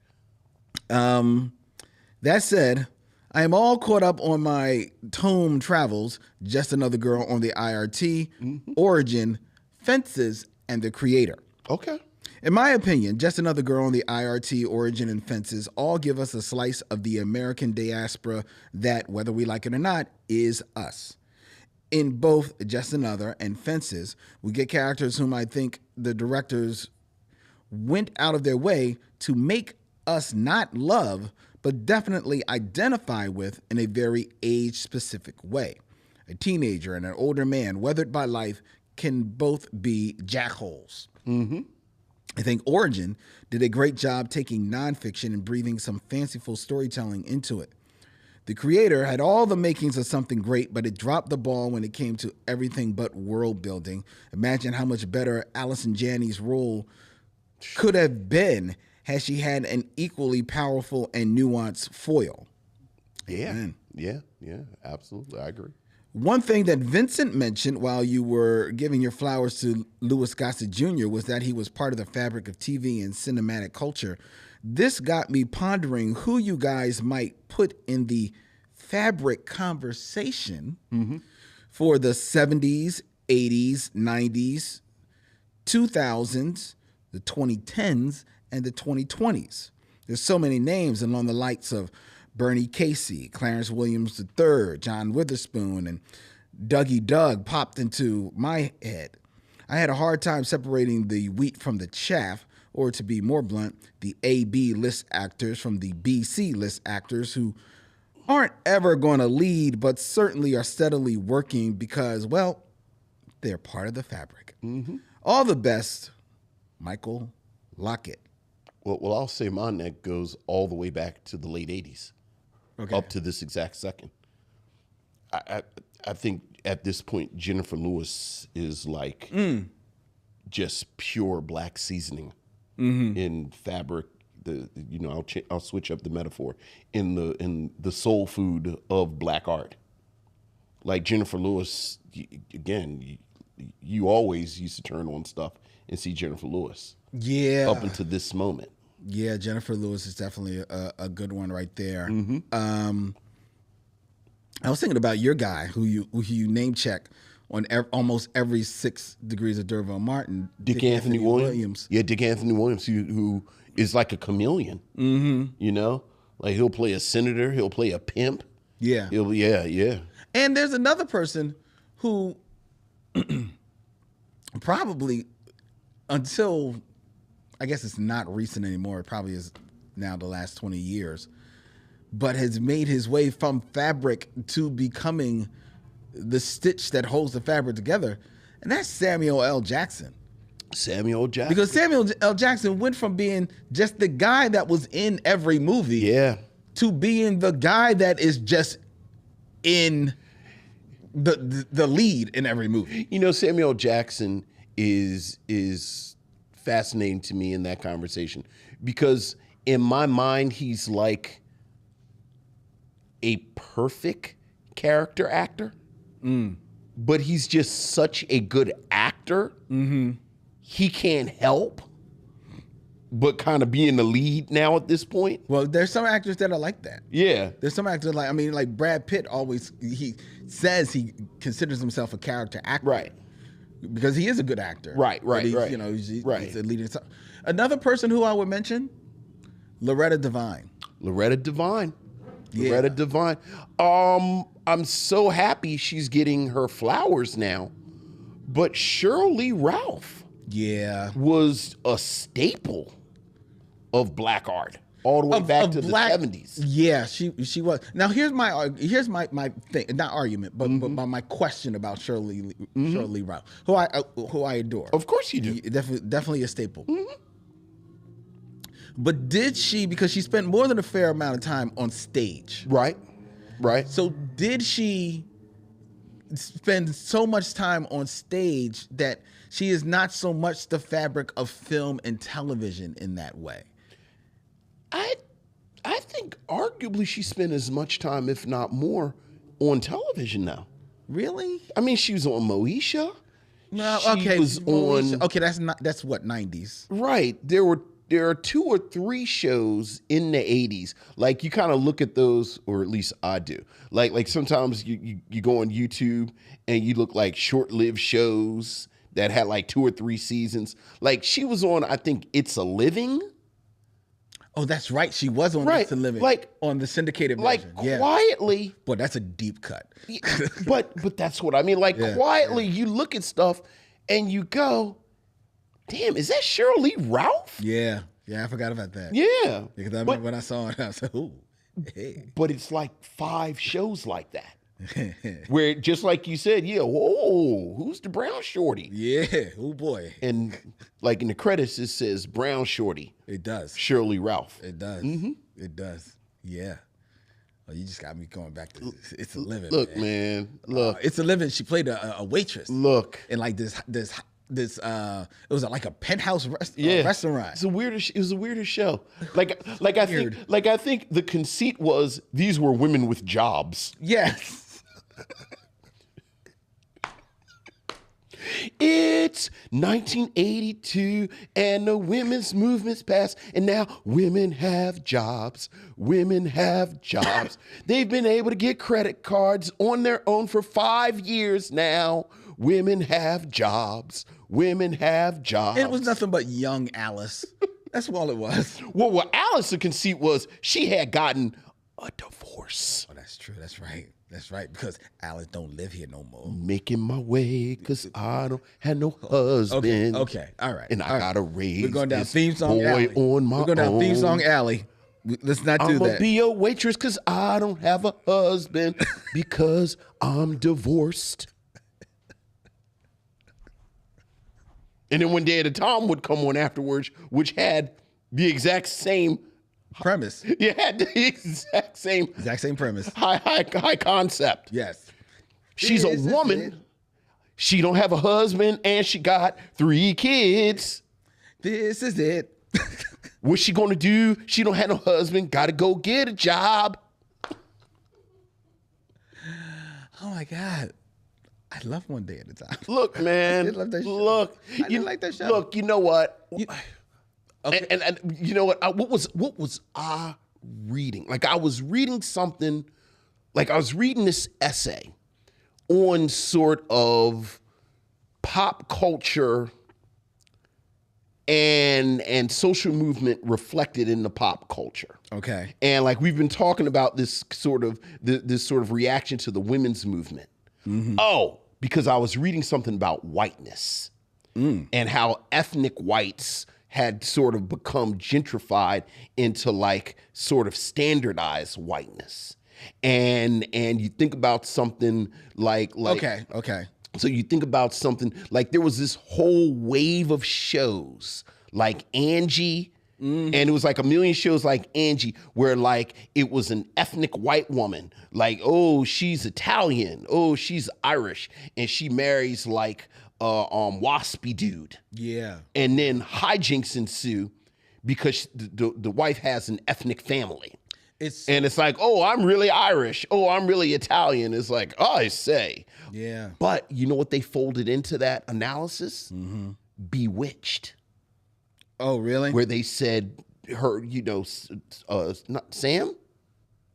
[SPEAKER 1] That said, I am all caught up on my tome travels, Just Another Girl on the IRT, Origin, Fences, and The Creator.
[SPEAKER 2] Okay.
[SPEAKER 1] In my opinion, Just Another Girl on the IRT, Origin, and Fences all give us a slice of the American diaspora that, whether we like it or not, is us. In both Just Another and Fences, we get characters whom I think the directors went out of their way to make us not love, but definitely identify with in a very age-specific way. A teenager and an older man weathered by life can both be jackholes. I think Origin did a great job taking nonfiction and breathing some fanciful storytelling into it. The creator had all the makings of something great, but it dropped the ball when it came to everything but world building. Imagine how much better Allison Janney's role could have been had she had an equally powerful and nuanced foil.
[SPEAKER 2] Yeah.
[SPEAKER 1] Amen.
[SPEAKER 2] Yeah, absolutely. I agree.
[SPEAKER 1] One thing that Vincent mentioned while you were giving your flowers to Louis Gossett Jr. was that he was part of the fabric of TV and cinematic culture. This got me pondering who you guys might put in the fabric conversation for the 70s, 80s, 90s, 2000s, the 2010s, and the 2020s. There's so many names along the likes of Bernie Casey, Clarence Williams III, John Witherspoon, and Dougie Doug popped into my head. I had a hard time separating the wheat from the chaff, or to be more blunt, the A-B list actors from the B-C list actors who aren't ever going to lead, but certainly are steadily working because, well, they're part of the fabric. All the best, Michael Lockett.
[SPEAKER 2] Well, I'll say mine that goes all the way back to the late 80s.
[SPEAKER 1] Okay.
[SPEAKER 2] Up to this exact second. I think at this point, Jennifer Lewis is like just pure black seasoning in fabric. I'll switch up the metaphor in the soul food of black art. Like Jennifer Lewis, again, you always used to turn on stuff and see Jennifer Lewis.
[SPEAKER 1] Yeah.
[SPEAKER 2] Up until this moment.
[SPEAKER 1] Yeah, Jennifer Lewis is definitely a good one right there. I was thinking about your guy who you name check on almost every 6 Degrees of Derville Martin.
[SPEAKER 2] Dick Anthony Williams. Yeah, Dick Anthony Williams, who is like a chameleon. You know, like he'll play a senator, he'll play a pimp.
[SPEAKER 1] Yeah.
[SPEAKER 2] Yeah.
[SPEAKER 1] And there's another person who probably until, I guess it's not recent anymore, it probably is now the last 20 years, but has made his way from fabric to becoming the stitch that holds the fabric together, and that's Samuel L. Jackson.
[SPEAKER 2] Samuel Jackson.
[SPEAKER 1] Because Samuel L. Jackson went from being just the guy that was in every movie to being the guy that is just in the lead in every movie.
[SPEAKER 2] You know, Samuel Jackson is fascinating to me in that conversation because in my mind he's like a perfect character actor, but he's just such a good actor. He can't help but kind of be in the lead now at this point.
[SPEAKER 1] Well, there's some actors that are like that.
[SPEAKER 2] Yeah.
[SPEAKER 1] There's some actors like Brad Pitt he says he considers himself a character actor.
[SPEAKER 2] Right.
[SPEAKER 1] Because he is a good actor.
[SPEAKER 2] Right.
[SPEAKER 1] You know, he's a leading. Another person who I would mention, Loretta Devine.
[SPEAKER 2] Loretta Devine. I'm so happy she's getting her flowers now. But Shirley Ralph was a staple of black art all the way back to the 70s.
[SPEAKER 1] Yeah, she was. Now here's my thing, not argument, but my question about Shirley Ralph, who I adore.
[SPEAKER 2] Of course you do.
[SPEAKER 1] Definitely a staple. But did she, because she spent more than a fair amount of time on stage.
[SPEAKER 2] Right.
[SPEAKER 1] So did she spend so much time on stage that she is not so much the fabric of film and television in that way?
[SPEAKER 2] I think arguably she spent as much time, if not more, on television now.
[SPEAKER 1] Really?
[SPEAKER 2] I mean, she was on Moesha.
[SPEAKER 1] No,
[SPEAKER 2] she
[SPEAKER 1] okay.
[SPEAKER 2] was on.
[SPEAKER 1] Okay, that's what, 90s.
[SPEAKER 2] Right. There are 2 or 3 shows in the 80s. Like you kind of look at those, or at least I do. Like sometimes you go on YouTube and you look like short-lived shows that had like 2 or 3 seasons. Like she was on, I think, It's a Living.
[SPEAKER 1] Oh, that's right. She was on It's a Living.
[SPEAKER 2] Like
[SPEAKER 1] on the syndicated version.
[SPEAKER 2] Like quietly.
[SPEAKER 1] Boy, that's a deep cut.
[SPEAKER 2] but that's what I mean. Like quietly, you look at stuff and you go, damn, is that Shirley Ralph?
[SPEAKER 1] Yeah, I forgot about that.
[SPEAKER 2] Yeah.
[SPEAKER 1] Because I remember when I saw it, I was like, ooh, hey.
[SPEAKER 2] But it's like 5 shows like that. Where, just like you said, whoa, who's the brown shorty?
[SPEAKER 1] Yeah, oh boy.
[SPEAKER 2] And like in the credits, it says brown shorty.
[SPEAKER 1] It does.
[SPEAKER 2] Shirley Ralph.
[SPEAKER 1] It does. It does. Yeah. Oh, you just got me going back to It's a Living.
[SPEAKER 2] Look, man. Look.
[SPEAKER 1] It's a Living. She played a waitress.
[SPEAKER 2] Look.
[SPEAKER 1] In like this it was like a penthouse
[SPEAKER 2] Yeah.
[SPEAKER 1] restaurant.
[SPEAKER 2] It was the weirdest show. I think the conceit was these were women with jobs.
[SPEAKER 1] Yes.
[SPEAKER 2] It's 1982 and the women's movement's passed, and now women have jobs. Women have jobs. They've been able to get credit cards on their own for 5 years now. Women have jobs. Women have jobs.
[SPEAKER 1] It was nothing but young Alice. That's all it was.
[SPEAKER 2] Well, Alice, the conceit was she had gotten a divorce.
[SPEAKER 1] Oh, that's true. That's right. That's right. Because Alice don't live here no more.
[SPEAKER 2] Making my way because I don't have no husband.
[SPEAKER 1] Okay. All right.
[SPEAKER 2] And I gotta raise
[SPEAKER 1] We're going down
[SPEAKER 2] this
[SPEAKER 1] theme song
[SPEAKER 2] boy
[SPEAKER 1] alley.
[SPEAKER 2] on my
[SPEAKER 1] We're going down
[SPEAKER 2] own.
[SPEAKER 1] theme song alley. Let's not do
[SPEAKER 2] I'm gonna
[SPEAKER 1] that.
[SPEAKER 2] be a waitress because I don't have a husband because I'm divorced. And then One Day at a Time would come on afterwards, which had the exact same
[SPEAKER 1] Premise.
[SPEAKER 2] You had the exact same
[SPEAKER 1] premise.
[SPEAKER 2] high concept.
[SPEAKER 1] Yes.
[SPEAKER 2] She's a
[SPEAKER 1] This is
[SPEAKER 2] woman.
[SPEAKER 1] it.
[SPEAKER 2] She don't have a husband and she got 3 kids.
[SPEAKER 1] This is it.
[SPEAKER 2] What's she gonna do? She don't have no husband. Gotta go get a job.
[SPEAKER 1] Oh my God. I love One Day at a Time.
[SPEAKER 2] Look, man.
[SPEAKER 1] I did love that show.
[SPEAKER 2] Look,
[SPEAKER 1] I did like that show.
[SPEAKER 2] Look, you know what?
[SPEAKER 1] Okay.
[SPEAKER 2] And you know what? What was I reading? Like I was reading something. Like I was reading this essay on sort of pop culture and social movement reflected in the pop culture.
[SPEAKER 1] Okay.
[SPEAKER 2] And like we've been talking about this sort of reaction to the women's movement.
[SPEAKER 1] Mm-hmm.
[SPEAKER 2] Oh, because I was reading something about whiteness and how ethnic whites had sort of become gentrified into like sort of standardized whiteness. And you think about something like
[SPEAKER 1] Okay.
[SPEAKER 2] so you think about something like there was this whole wave of shows like Angie, and it was like a million shows like Angie where like it was an ethnic white woman, like, oh, she's Italian, oh, she's Irish, and she marries like waspy dude.
[SPEAKER 1] Yeah.
[SPEAKER 2] And then hijinks ensue because the wife has an ethnic family. And it's like, oh, I'm really Irish. Oh, I'm really Italian. It's like, oh, I say.
[SPEAKER 1] Yeah.
[SPEAKER 2] But you know what they folded into that analysis? Bewitched.
[SPEAKER 1] Oh, really?
[SPEAKER 2] Where they said her, not Samantha?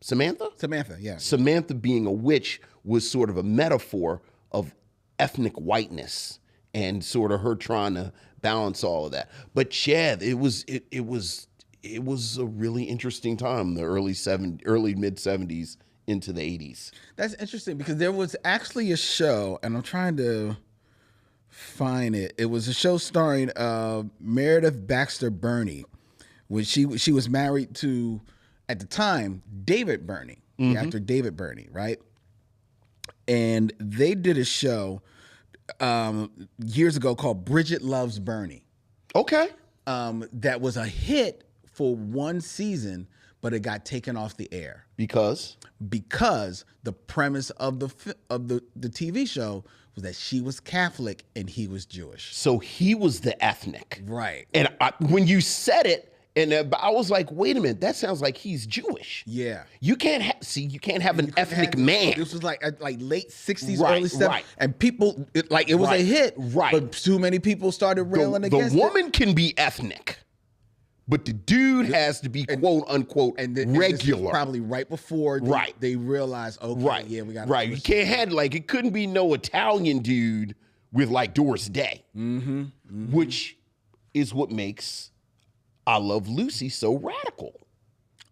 [SPEAKER 1] Samantha, yeah.
[SPEAKER 2] Samantha being a witch was sort of a metaphor of ethnic whiteness and sort of her trying to balance all of that. But yeah, it was a really interesting time, the early mid 70s into the 80s.
[SPEAKER 1] That's interesting because there was actually a show, and I'm trying to find it. It was a show starring Meredith Baxter Birney, when she was married to, at the time, David Birney, the actor David Birney, right? And they did a show years ago called Bridget Loves Bernie.
[SPEAKER 2] Okay.
[SPEAKER 1] That was a hit for one season, but it got taken off the air
[SPEAKER 2] Because
[SPEAKER 1] the premise of the TV show was that she was Catholic and he was Jewish.
[SPEAKER 2] so he was the ethnic.
[SPEAKER 1] Right.
[SPEAKER 2] And when you said it, and I was like, wait a minute, that sounds like he's Jewish.
[SPEAKER 1] Yeah.
[SPEAKER 2] You can't have an ethnic man.
[SPEAKER 1] This was like late 60s,
[SPEAKER 2] Right,
[SPEAKER 1] early 70s.
[SPEAKER 2] right.
[SPEAKER 1] And people, it was
[SPEAKER 2] Right,
[SPEAKER 1] a hit.
[SPEAKER 2] right.
[SPEAKER 1] But too many people started railing
[SPEAKER 2] The
[SPEAKER 1] against it.
[SPEAKER 2] woman can be ethnic, but the dude has to be quote unquote
[SPEAKER 1] And this is
[SPEAKER 2] regular.
[SPEAKER 1] probably right before they realized, okay,
[SPEAKER 2] Right.
[SPEAKER 1] yeah, we got
[SPEAKER 2] right. You can't have it couldn't be no Italian dude with like Doris Day, which is what makes I Love Lucy so radical.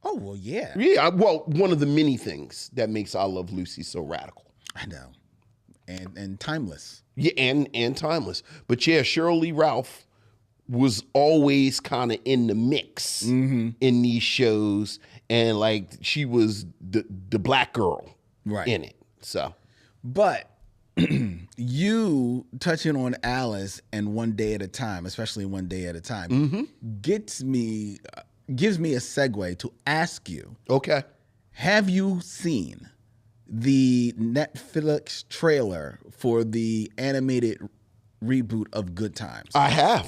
[SPEAKER 1] Oh, well, yeah.
[SPEAKER 2] Yeah, well, one of the many things that makes I Love Lucy so radical.
[SPEAKER 1] I know. And timeless.
[SPEAKER 2] Yeah, and timeless. But yeah, Cheryl Lee Ralph was always kind of in the mix in these shows, and like she was the black girl in it. So,
[SPEAKER 1] But you touching on Alice and One Day at a Time, especially One Day at a Time, gives me a segue to ask you:
[SPEAKER 2] okay,
[SPEAKER 1] have you seen the Netflix trailer for the animated reboot of Good Times?
[SPEAKER 2] I have.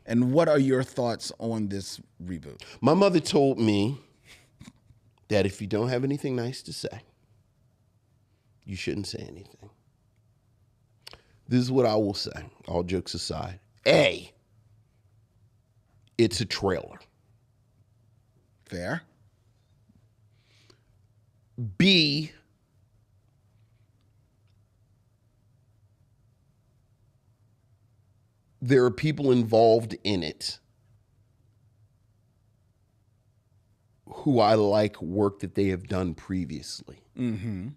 [SPEAKER 1] And what are your thoughts on this reboot?
[SPEAKER 2] My mother told me that if you don't have anything nice to say, you shouldn't say anything. This is what I will say, all jokes aside. A, it's a trailer.
[SPEAKER 1] Fair.
[SPEAKER 2] B, there are people involved in it who I like work that they have done previously.
[SPEAKER 1] Mm-hmm.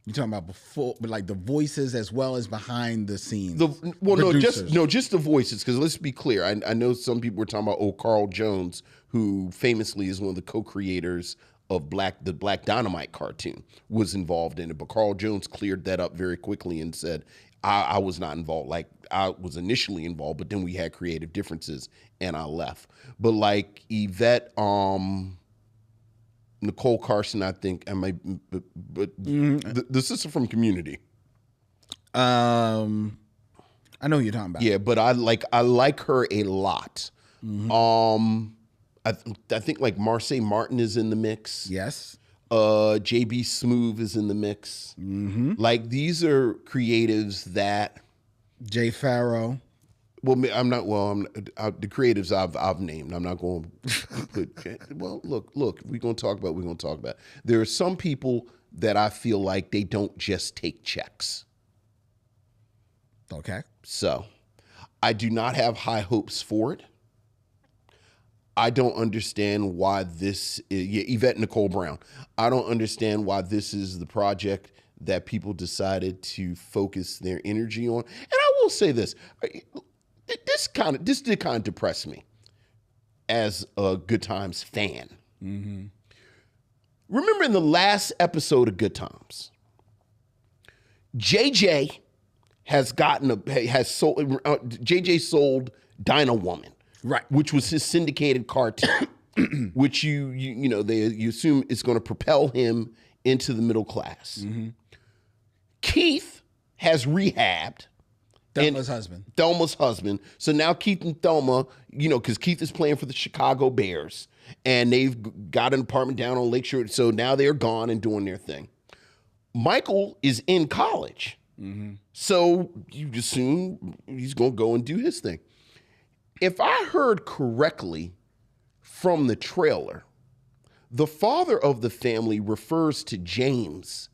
[SPEAKER 1] You're talking about before, but like the voices as well as behind the scenes.
[SPEAKER 2] Just the voices. Because let's be clear, I know some people were talking about Carl Jones, who famously is one of the co-creators of the Black Dynamite cartoon, was involved in it. But Carl Jones cleared that up very quickly and said, I was not involved. Like, I was initially involved, but then we had creative differences and I left. But like Yvette, Nicole Carson, I think, the sister from Community.
[SPEAKER 1] I know who you're talking about.
[SPEAKER 2] Yeah, but I like her a lot. Mm-hmm. I think like Marseille Martin is in the mix.
[SPEAKER 1] Yes.
[SPEAKER 2] JB Smoove is in the mix.
[SPEAKER 1] Mm-hmm.
[SPEAKER 2] Like, these are creatives that
[SPEAKER 1] Jay Farrow.
[SPEAKER 2] Well, I'm not. Well, the creatives I've named. I'm not going. Well, look. We're going to talk about. We're going to talk about. There are some people that I feel like they don't just take checks.
[SPEAKER 1] Okay.
[SPEAKER 2] So, I do not have high hopes for it. I don't understand why this is, Yvette Nicole Brown. I don't understand why this is the project that people decided to focus their energy on. And I will say this. This did kind of depress me as a Good Times fan. Mm-hmm. Remember in the last episode of Good Times, JJ sold Dinah Woman.
[SPEAKER 1] Right.
[SPEAKER 2] Which was his syndicated cartoon, which you assume is going to propel him into the middle class. Mm-hmm. Keith has rehabbed.
[SPEAKER 1] Thelma's husband.
[SPEAKER 2] So now Keith and Thelma, because Keith is playing for the Chicago Bears, and they've got an apartment down on Lakeshore. So now they're gone and doing their thing. Michael is in college. Mm-hmm. So you assume he's going to go and do his thing. If I heard correctly from the trailer, the father of the family refers to James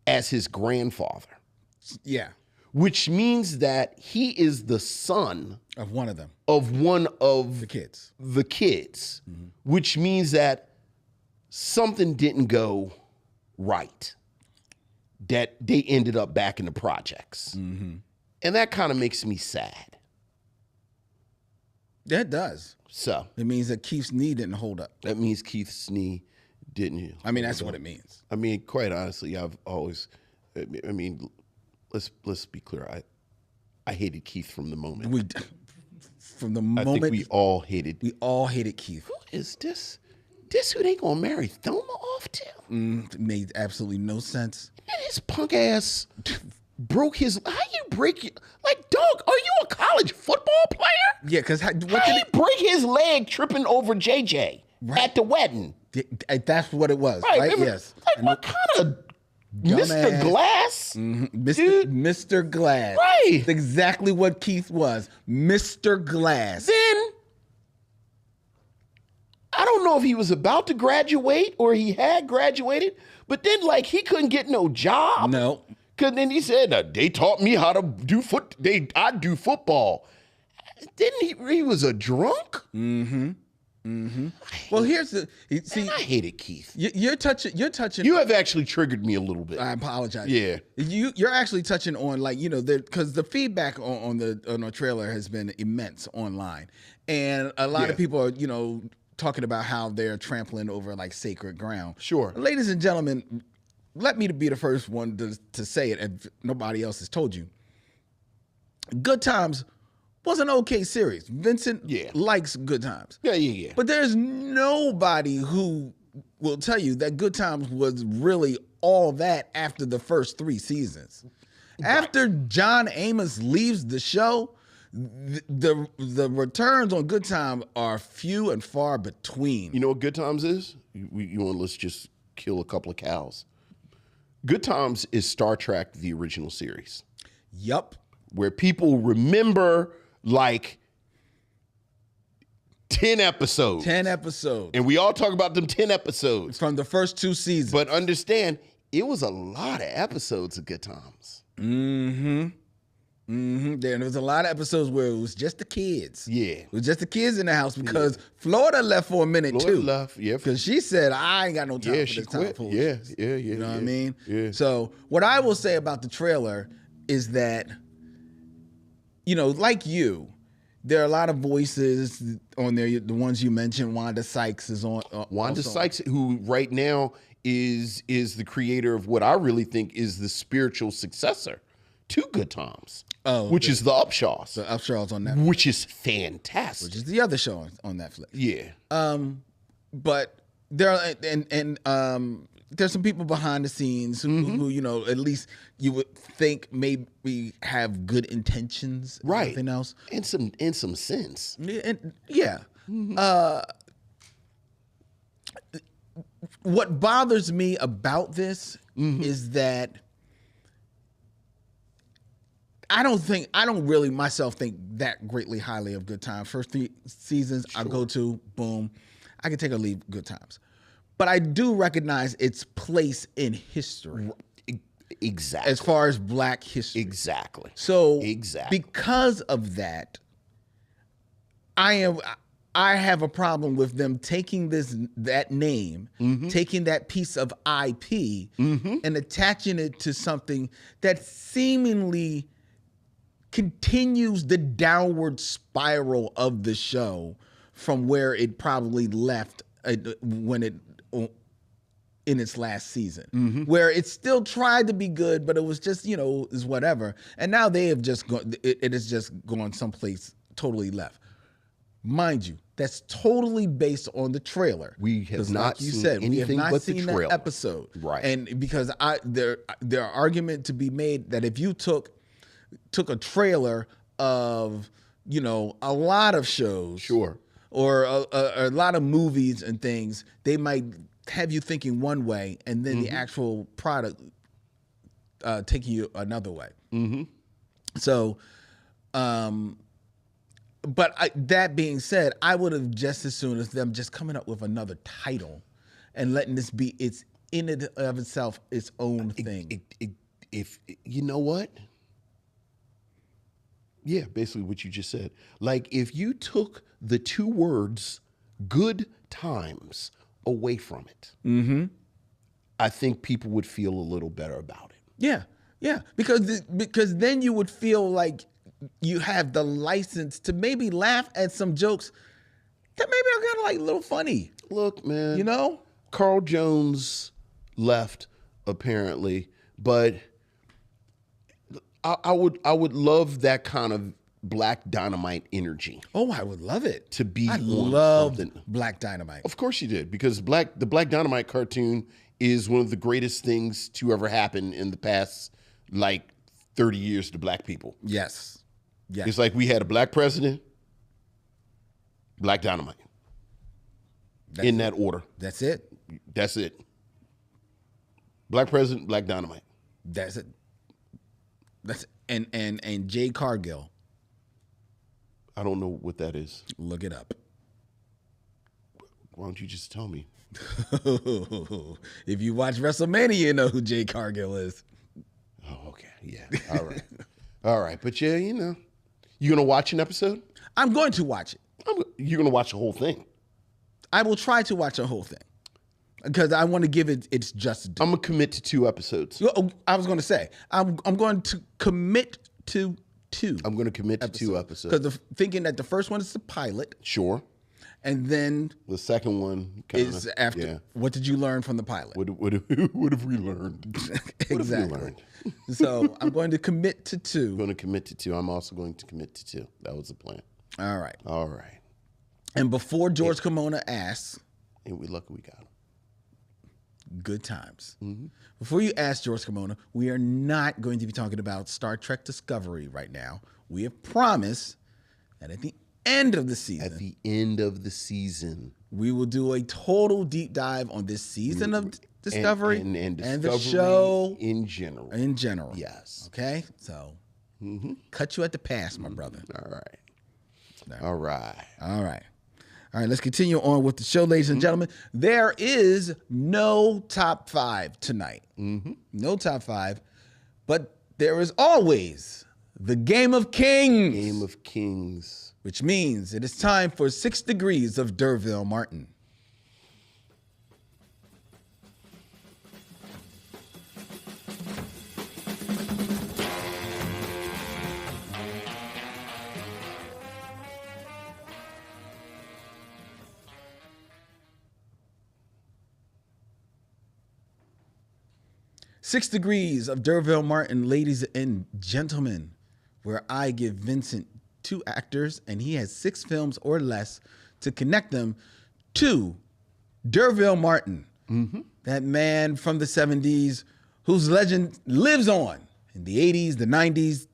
[SPEAKER 2] as his grandfather.
[SPEAKER 1] Yeah.
[SPEAKER 2] Which means that he is the son
[SPEAKER 1] of one of them.
[SPEAKER 2] Of one of
[SPEAKER 1] the kids.
[SPEAKER 2] Mm-hmm. Which means that something didn't go right. That they ended up back in the projects. Mm-hmm. And that kind of makes me sad.
[SPEAKER 1] That does.
[SPEAKER 2] So
[SPEAKER 1] it means that Keith's knee didn't hold up.
[SPEAKER 2] That means Keith's knee didn't.
[SPEAKER 1] I mean, that's what it means.
[SPEAKER 2] I mean, quite honestly, I've always. I mean, let's be clear. I hated Keith from the moment. I think we all hated.
[SPEAKER 1] We all hated Keith.
[SPEAKER 2] Who is this? This who they gonna marry Thelma off to?
[SPEAKER 1] It made absolutely no sense.
[SPEAKER 2] And his punk ass broke his. How you break your, like, dog? Are you a college football player?
[SPEAKER 1] Yeah, because
[SPEAKER 2] how did he break his leg tripping over JJ at the wedding?
[SPEAKER 1] That's what it was, right? Yes.
[SPEAKER 2] Like, what kind of Mr. Glass?
[SPEAKER 1] Mm-hmm.
[SPEAKER 2] Mr.
[SPEAKER 1] Glass.
[SPEAKER 2] Right.
[SPEAKER 1] That's exactly what Keith was, Mr. Glass.
[SPEAKER 2] Then I don't know if he was about to graduate or he had graduated, but then like he couldn't get no job.
[SPEAKER 1] No.
[SPEAKER 2] Cause then he said, they taught me how to do I do football. Didn't he was a drunk?
[SPEAKER 1] Mm-hmm. Mm-hmm. Well, here's the see.
[SPEAKER 2] I hated Keith.
[SPEAKER 1] You're touching.
[SPEAKER 2] You have actually triggered me a little bit.
[SPEAKER 1] I apologize.
[SPEAKER 2] Yeah.
[SPEAKER 1] You're actually touching on, like, because the feedback on the trailer has been immense online, and a lot of people are talking about how they're trampling over like sacred ground.
[SPEAKER 2] Sure.
[SPEAKER 1] Ladies and gentlemen, let me be the first one to say it, and nobody else has told you. Good Times was an okay series. Vincent likes Good Times.
[SPEAKER 2] Yeah.
[SPEAKER 1] But there's nobody who will tell you that Good Times was really all that after the first 3 seasons. After John Amos leaves the show, the returns on Good Time are few and far between.
[SPEAKER 2] You know what Good Times is? Let's just kill a couple of cows. Good Times is Star Trek, the original series.
[SPEAKER 1] Yup.
[SPEAKER 2] Where people remember like 10 episodes.
[SPEAKER 1] 10 episodes.
[SPEAKER 2] And we all talk about them 10 episodes.
[SPEAKER 1] From the first 2 seasons.
[SPEAKER 2] But understand, it was a lot of episodes of Good Times.
[SPEAKER 1] There was a lot of episodes where it was just the kids.
[SPEAKER 2] Yeah.
[SPEAKER 1] It was just the kids in the house because Florida left for a minute
[SPEAKER 2] Florida
[SPEAKER 1] too.
[SPEAKER 2] left, yeah.
[SPEAKER 1] Because she said, I ain't got no time for
[SPEAKER 2] she
[SPEAKER 1] this
[SPEAKER 2] quit.
[SPEAKER 1] time.
[SPEAKER 2] Yeah.
[SPEAKER 1] You know what I mean?
[SPEAKER 2] Yeah.
[SPEAKER 1] So what I will say about the trailer is that, you know, like you, there are a lot of voices on there. The ones you mentioned, Wanda Sykes is on.
[SPEAKER 2] Wanda Sykes, who right now is the creator of what I really think is the spiritual successor to Good Times, which is the Upshaws.
[SPEAKER 1] The Upshaws on Netflix.
[SPEAKER 2] Which is fantastic.
[SPEAKER 1] Which is the other show on Netflix.
[SPEAKER 2] Yeah.
[SPEAKER 1] But there are, there's some people behind the scenes who, you know, at least you would think maybe have good intentions.
[SPEAKER 2] Right.
[SPEAKER 1] Nothing else.
[SPEAKER 2] And some sense.
[SPEAKER 1] Yeah. What bothers me about this is that I don't really myself think that greatly highly of Good Times. First 3 seasons I go to, boom, I can take or leave Good Times. But I do recognize its place in history.
[SPEAKER 2] Exactly.
[SPEAKER 1] As far as Black history.
[SPEAKER 2] Exactly.
[SPEAKER 1] So
[SPEAKER 2] exactly.
[SPEAKER 1] Because of that, I have a problem with them taking that name, taking that piece of IP, and attaching it to something that seemingly continues the downward spiral of the show from where it probably left when it in its last season, where it still tried to be good, but it was just, you know, is whatever. And now they have just gone. It has just gone someplace totally left. Mind you, that's totally based on the trailer.
[SPEAKER 2] We have not
[SPEAKER 1] like you
[SPEAKER 2] seen
[SPEAKER 1] said,
[SPEAKER 2] anything
[SPEAKER 1] we have not
[SPEAKER 2] but
[SPEAKER 1] seen
[SPEAKER 2] the trailer.
[SPEAKER 1] that episode,
[SPEAKER 2] Right?
[SPEAKER 1] And because there are argument to be made that if you took a trailer of, you know, a lot of shows,
[SPEAKER 2] Sure,
[SPEAKER 1] or a lot of movies and things, they might have you thinking one way, and then the actual product taking you another way. So, but that being said, I would have just as soon as them just coming up with another title and letting this be its in and of itself its own thing.
[SPEAKER 2] If you know what. Yeah, basically what you just said. Like if you took the 2 words "Good Times" away from it, I think people would feel a little better about it.
[SPEAKER 1] Yeah, because then you would feel like you have the license to maybe laugh at some jokes that maybe are kind of like a little funny.
[SPEAKER 2] Look, man,
[SPEAKER 1] You know?
[SPEAKER 2] Carl Jones left apparently, but I would love that kind of Black Dynamite energy.
[SPEAKER 1] Oh, I would love it.
[SPEAKER 2] To be
[SPEAKER 1] I
[SPEAKER 2] on
[SPEAKER 1] love
[SPEAKER 2] something.
[SPEAKER 1] Black Dynamite.
[SPEAKER 2] Of course you did, because the Black Dynamite cartoon is one of the greatest things to ever happen in the past, like 30 years to Black people.
[SPEAKER 1] Yes.
[SPEAKER 2] It's like we had a Black president, Black Dynamite. In that order.
[SPEAKER 1] That's it.
[SPEAKER 2] That's it. Black president, Black Dynamite.
[SPEAKER 1] That's it. That's and Jay Cargill.
[SPEAKER 2] I don't know what that is.
[SPEAKER 1] Look it up.
[SPEAKER 2] Why don't you just tell me?
[SPEAKER 1] If you watch WrestleMania, you know who Jay Cargill is.
[SPEAKER 2] Oh, okay. Yeah. All right. All right. But yeah, you know. You gonna watch an episode?
[SPEAKER 1] I'm going to watch it.
[SPEAKER 2] You're gonna watch the whole thing.
[SPEAKER 1] I will try to watch the whole thing because I want to give it its just due.
[SPEAKER 2] I'm gonna commit to 2 episodes.
[SPEAKER 1] I was going to say I'm going to commit to 2.
[SPEAKER 2] I'm gonna commit to 2 episodes.
[SPEAKER 1] Because thinking that the first one is the pilot,
[SPEAKER 2] Sure.
[SPEAKER 1] and then
[SPEAKER 2] The second one
[SPEAKER 1] is after.
[SPEAKER 2] Yeah.
[SPEAKER 1] What did you learn from the pilot?
[SPEAKER 2] What have we learned?
[SPEAKER 1] Exactly.
[SPEAKER 2] What have we learned?
[SPEAKER 1] So I'm going to commit to 2.
[SPEAKER 2] I'm going to commit to 2. I'm also going to commit to 2. That was the plan.
[SPEAKER 1] All right.
[SPEAKER 2] All right.
[SPEAKER 1] And before George Kimona asks,
[SPEAKER 2] And we lucky we got him.
[SPEAKER 1] Good times. Before you ask George Kimona, we are not going to be talking about Star Trek Discovery right now. We have promised that at the end of the season, we will do a total deep dive on this season of Discovery
[SPEAKER 2] and
[SPEAKER 1] the show
[SPEAKER 2] in general.
[SPEAKER 1] In general.
[SPEAKER 2] Yes.
[SPEAKER 1] Okay? So, cut you at the pass, my brother.
[SPEAKER 2] All right. All right.
[SPEAKER 1] All right. All right, let's continue on with the show, ladies and gentlemen. There is no top 5 tonight. No top 5, but there is always the Game of Kings.
[SPEAKER 2] Game of Kings.
[SPEAKER 1] Which means it is time for 6 Degrees of D'Urville Martin. Six Degrees of D'Urville Martin, ladies and gentlemen, where I give Vincent 2 actors and he has 6 films or less to connect them to D'Urville Martin, that man from the 70s whose legend lives on in the 80s, the 90s,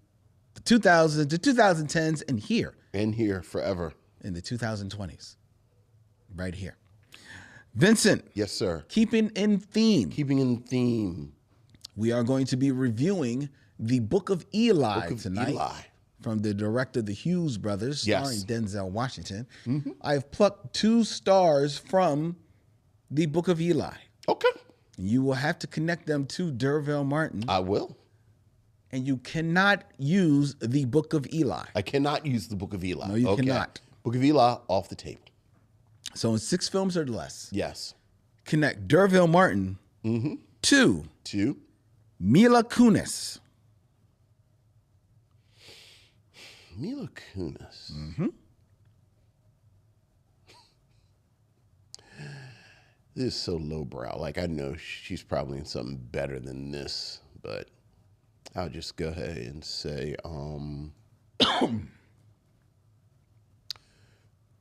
[SPEAKER 1] the 2000s, the 2010s, and here.
[SPEAKER 2] And here forever.
[SPEAKER 1] In the 2020s. Right here. Vincent.
[SPEAKER 2] Yes, sir.
[SPEAKER 1] Keeping in theme.
[SPEAKER 2] We
[SPEAKER 1] are going to be reviewing the Book of Eli tonight. From the director, the Hughes brothers, starring Denzel Washington. I have plucked 2 stars from the Book of Eli.
[SPEAKER 2] Okay.
[SPEAKER 1] You will have to connect them to D'Urville Martin.
[SPEAKER 2] I will.
[SPEAKER 1] And you cannot use the Book of Eli.
[SPEAKER 2] I cannot use the Book of Eli.
[SPEAKER 1] No, you cannot.
[SPEAKER 2] Book of Eli, off the table.
[SPEAKER 1] So in 6 films or less.
[SPEAKER 2] Yes.
[SPEAKER 1] Connect D'Urville Martin to Mila Kunis.
[SPEAKER 2] Mila Kunis. This is so lowbrow. Like, I know she's probably in something better than this, but I'll just go ahead and say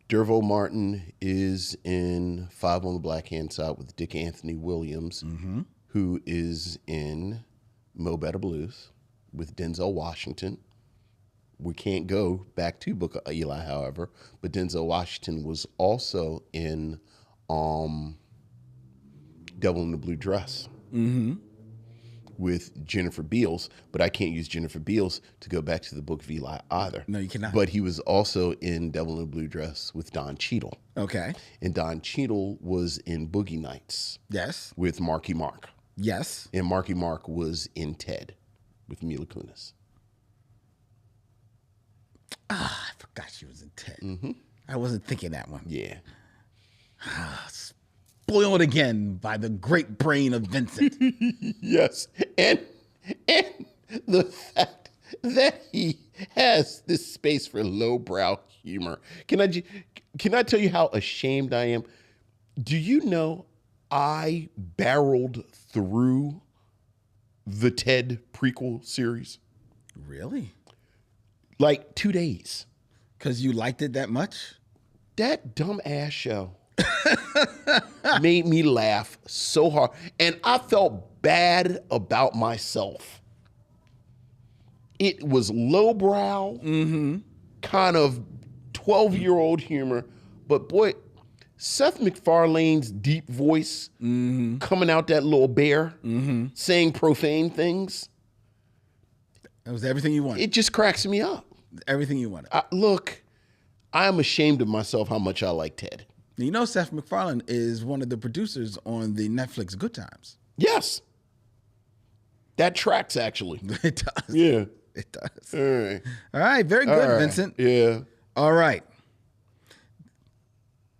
[SPEAKER 2] D'Urville Martin is in 5 on the Black Hand Side with Dick Anthony Williams, who is in Mo Better Blues with Denzel Washington. We can't go back to Book of Eli, however, but Denzel Washington was also in Devil in the Blue Dress with Jennifer Beals, but I can't use Jennifer Beals to go back to the Book of Eli either.
[SPEAKER 1] No, you cannot.
[SPEAKER 2] But he was also in Devil in the Blue Dress with Don Cheadle.
[SPEAKER 1] Okay.
[SPEAKER 2] And Don Cheadle was in Boogie Nights.
[SPEAKER 1] Yes.
[SPEAKER 2] With Marky Mark.
[SPEAKER 1] Yes.
[SPEAKER 2] And Marky Mark was in Ted with Mila Kunis.
[SPEAKER 1] I forgot she was in Ted. I wasn't thinking that one.
[SPEAKER 2] Yeah.
[SPEAKER 1] Spoiled again by the great brain of Vincent.
[SPEAKER 2] Yes. And the fact that he has this space for lowbrow humor. Can I tell you how ashamed I am? Do you know I barreled through the Ted prequel series?
[SPEAKER 1] Really?
[SPEAKER 2] Like 2 days.
[SPEAKER 1] Because you liked it that much?
[SPEAKER 2] That dumb ass show made me laugh so hard. And I felt bad about myself. It was lowbrow, kind of 12-year-old humor. But boy, Seth MacFarlane's deep voice coming out that little bear, saying profane things.
[SPEAKER 1] That was everything you wanted.
[SPEAKER 2] It just cracks me up.
[SPEAKER 1] Everything you wanted.
[SPEAKER 2] Look, I'm ashamed of myself how much I like Ted.
[SPEAKER 1] You know, Seth MacFarlane is one of the producers on the Netflix Good Times.
[SPEAKER 2] Yes. That tracks, actually.
[SPEAKER 1] It does.
[SPEAKER 2] Yeah.
[SPEAKER 1] It does.
[SPEAKER 2] All right.
[SPEAKER 1] All right. Very good, Vincent.
[SPEAKER 2] Yeah.
[SPEAKER 1] All right.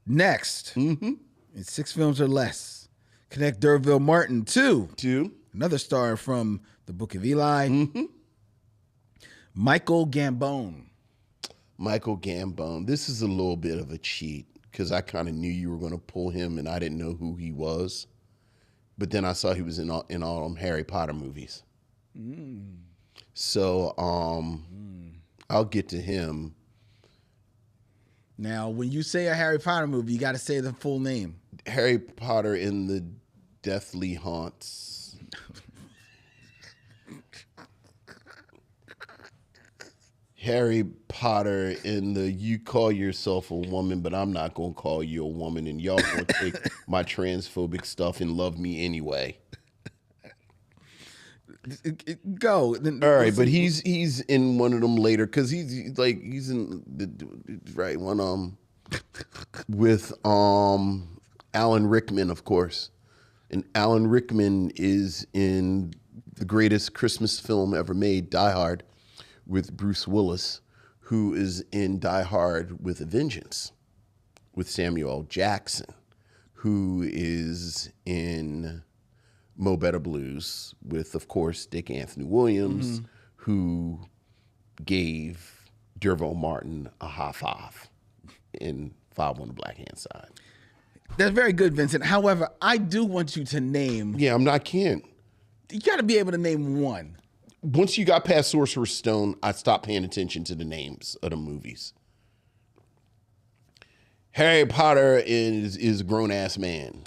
[SPEAKER 1] Next. In 6 films or less. Connect D'Urville Martin to another star from the Book of Eli. Michael Gambon.
[SPEAKER 2] Michael Gambon. This is a little bit of a cheat because I kind of knew you were going to pull him and I didn't know who he was. But then I saw he was in all them Harry Potter movies. So I'll get to him.
[SPEAKER 1] Now, when you say a Harry Potter movie, you got to say the full name.
[SPEAKER 2] Harry Potter in the Deathly Haunts. Harry Potter in the you call yourself a woman, but I'm not going to call you a woman, and y'all going to take my transphobic stuff and love me anyway.
[SPEAKER 1] Go.
[SPEAKER 2] All right, but he's in one of them later because he's in the right one with Alan Rickman, of course. And Alan Rickman is in the greatest Christmas film ever made, Die Hard, with Bruce Willis, who is in Die Hard with a Vengeance, with Samuel L. Jackson, who is in Mo Better Blues with, of course, Dick Anthony Williams, who gave Derville Martin a high five in Five on the Black Hand Side.
[SPEAKER 1] That's very good, Vincent. However, I do want you to name.
[SPEAKER 2] Yeah, I can't.
[SPEAKER 1] You got to be able to name one.
[SPEAKER 2] Once you got past Sorcerer's Stone, I stopped paying attention to the names of the movies. Harry Potter is a grown-ass man.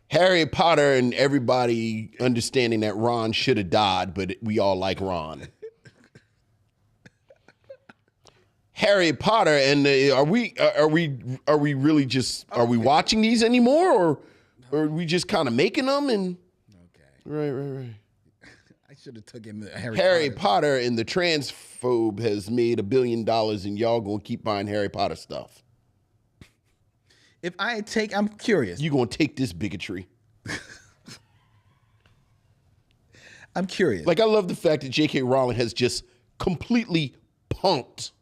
[SPEAKER 2] Harry Potter and everybody understanding that Ron should have died, but we all like Ron. Harry Potter and are we really just are we watching these anymore, or are we just kind of making them? And okay, right.
[SPEAKER 1] I should have took him
[SPEAKER 2] Harry Potter and the transphobe has made $1 billion, and y'all gonna keep buying Harry Potter stuff.
[SPEAKER 1] If I take, I'm curious.
[SPEAKER 2] You gonna take this bigotry?
[SPEAKER 1] I'm curious.
[SPEAKER 2] Like, I love the fact that J.K. Rowling has just completely punked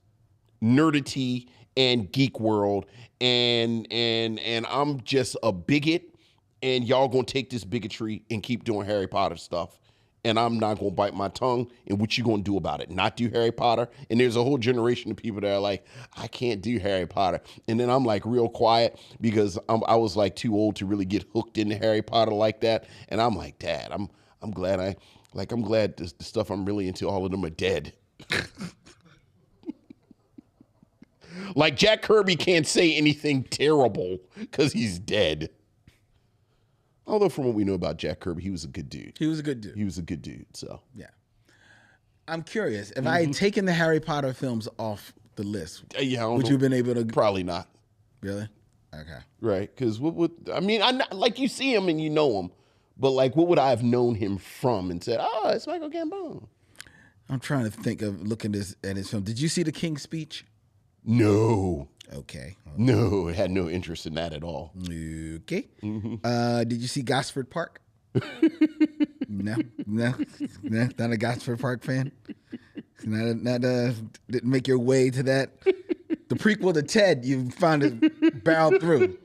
[SPEAKER 2] nerdity and geek world, and I'm just a bigot, and y'all gonna take this bigotry and keep doing Harry Potter stuff, and I'm not gonna bite my tongue. And what you gonna do about it? Not do Harry Potter? And there's a whole generation of people that are like, I can't do Harry Potter, and then I'm like real quiet because I was like too old to really get hooked into Harry Potter like that, and I'm like, Dad, I'm glad I'm glad the stuff I'm really into, all of them are dead. Like, Jack Kirby can't say anything terrible because he's dead. Although, from what we know about Jack Kirby, he was a good dude.
[SPEAKER 1] He was a good dude.
[SPEAKER 2] So
[SPEAKER 1] yeah. I'm curious. If I had taken the Harry Potter films off the list, would you have been able to?
[SPEAKER 2] Probably not.
[SPEAKER 1] Really? Okay.
[SPEAKER 2] Right. Because what would, I mean, like, you see him and you know him, but like, what would I have known him from and said, oh, it's Michael Gambon? I'm
[SPEAKER 1] trying to think of looking at his film. Did you see The King's Speech?
[SPEAKER 2] No.
[SPEAKER 1] Okay.
[SPEAKER 2] No, I had no interest in that at all.
[SPEAKER 1] Okay. Did you see Gosford Park? No, not a Gosford Park fan. Didn't make your way to that. The prequel to Ted, you found it barreled through.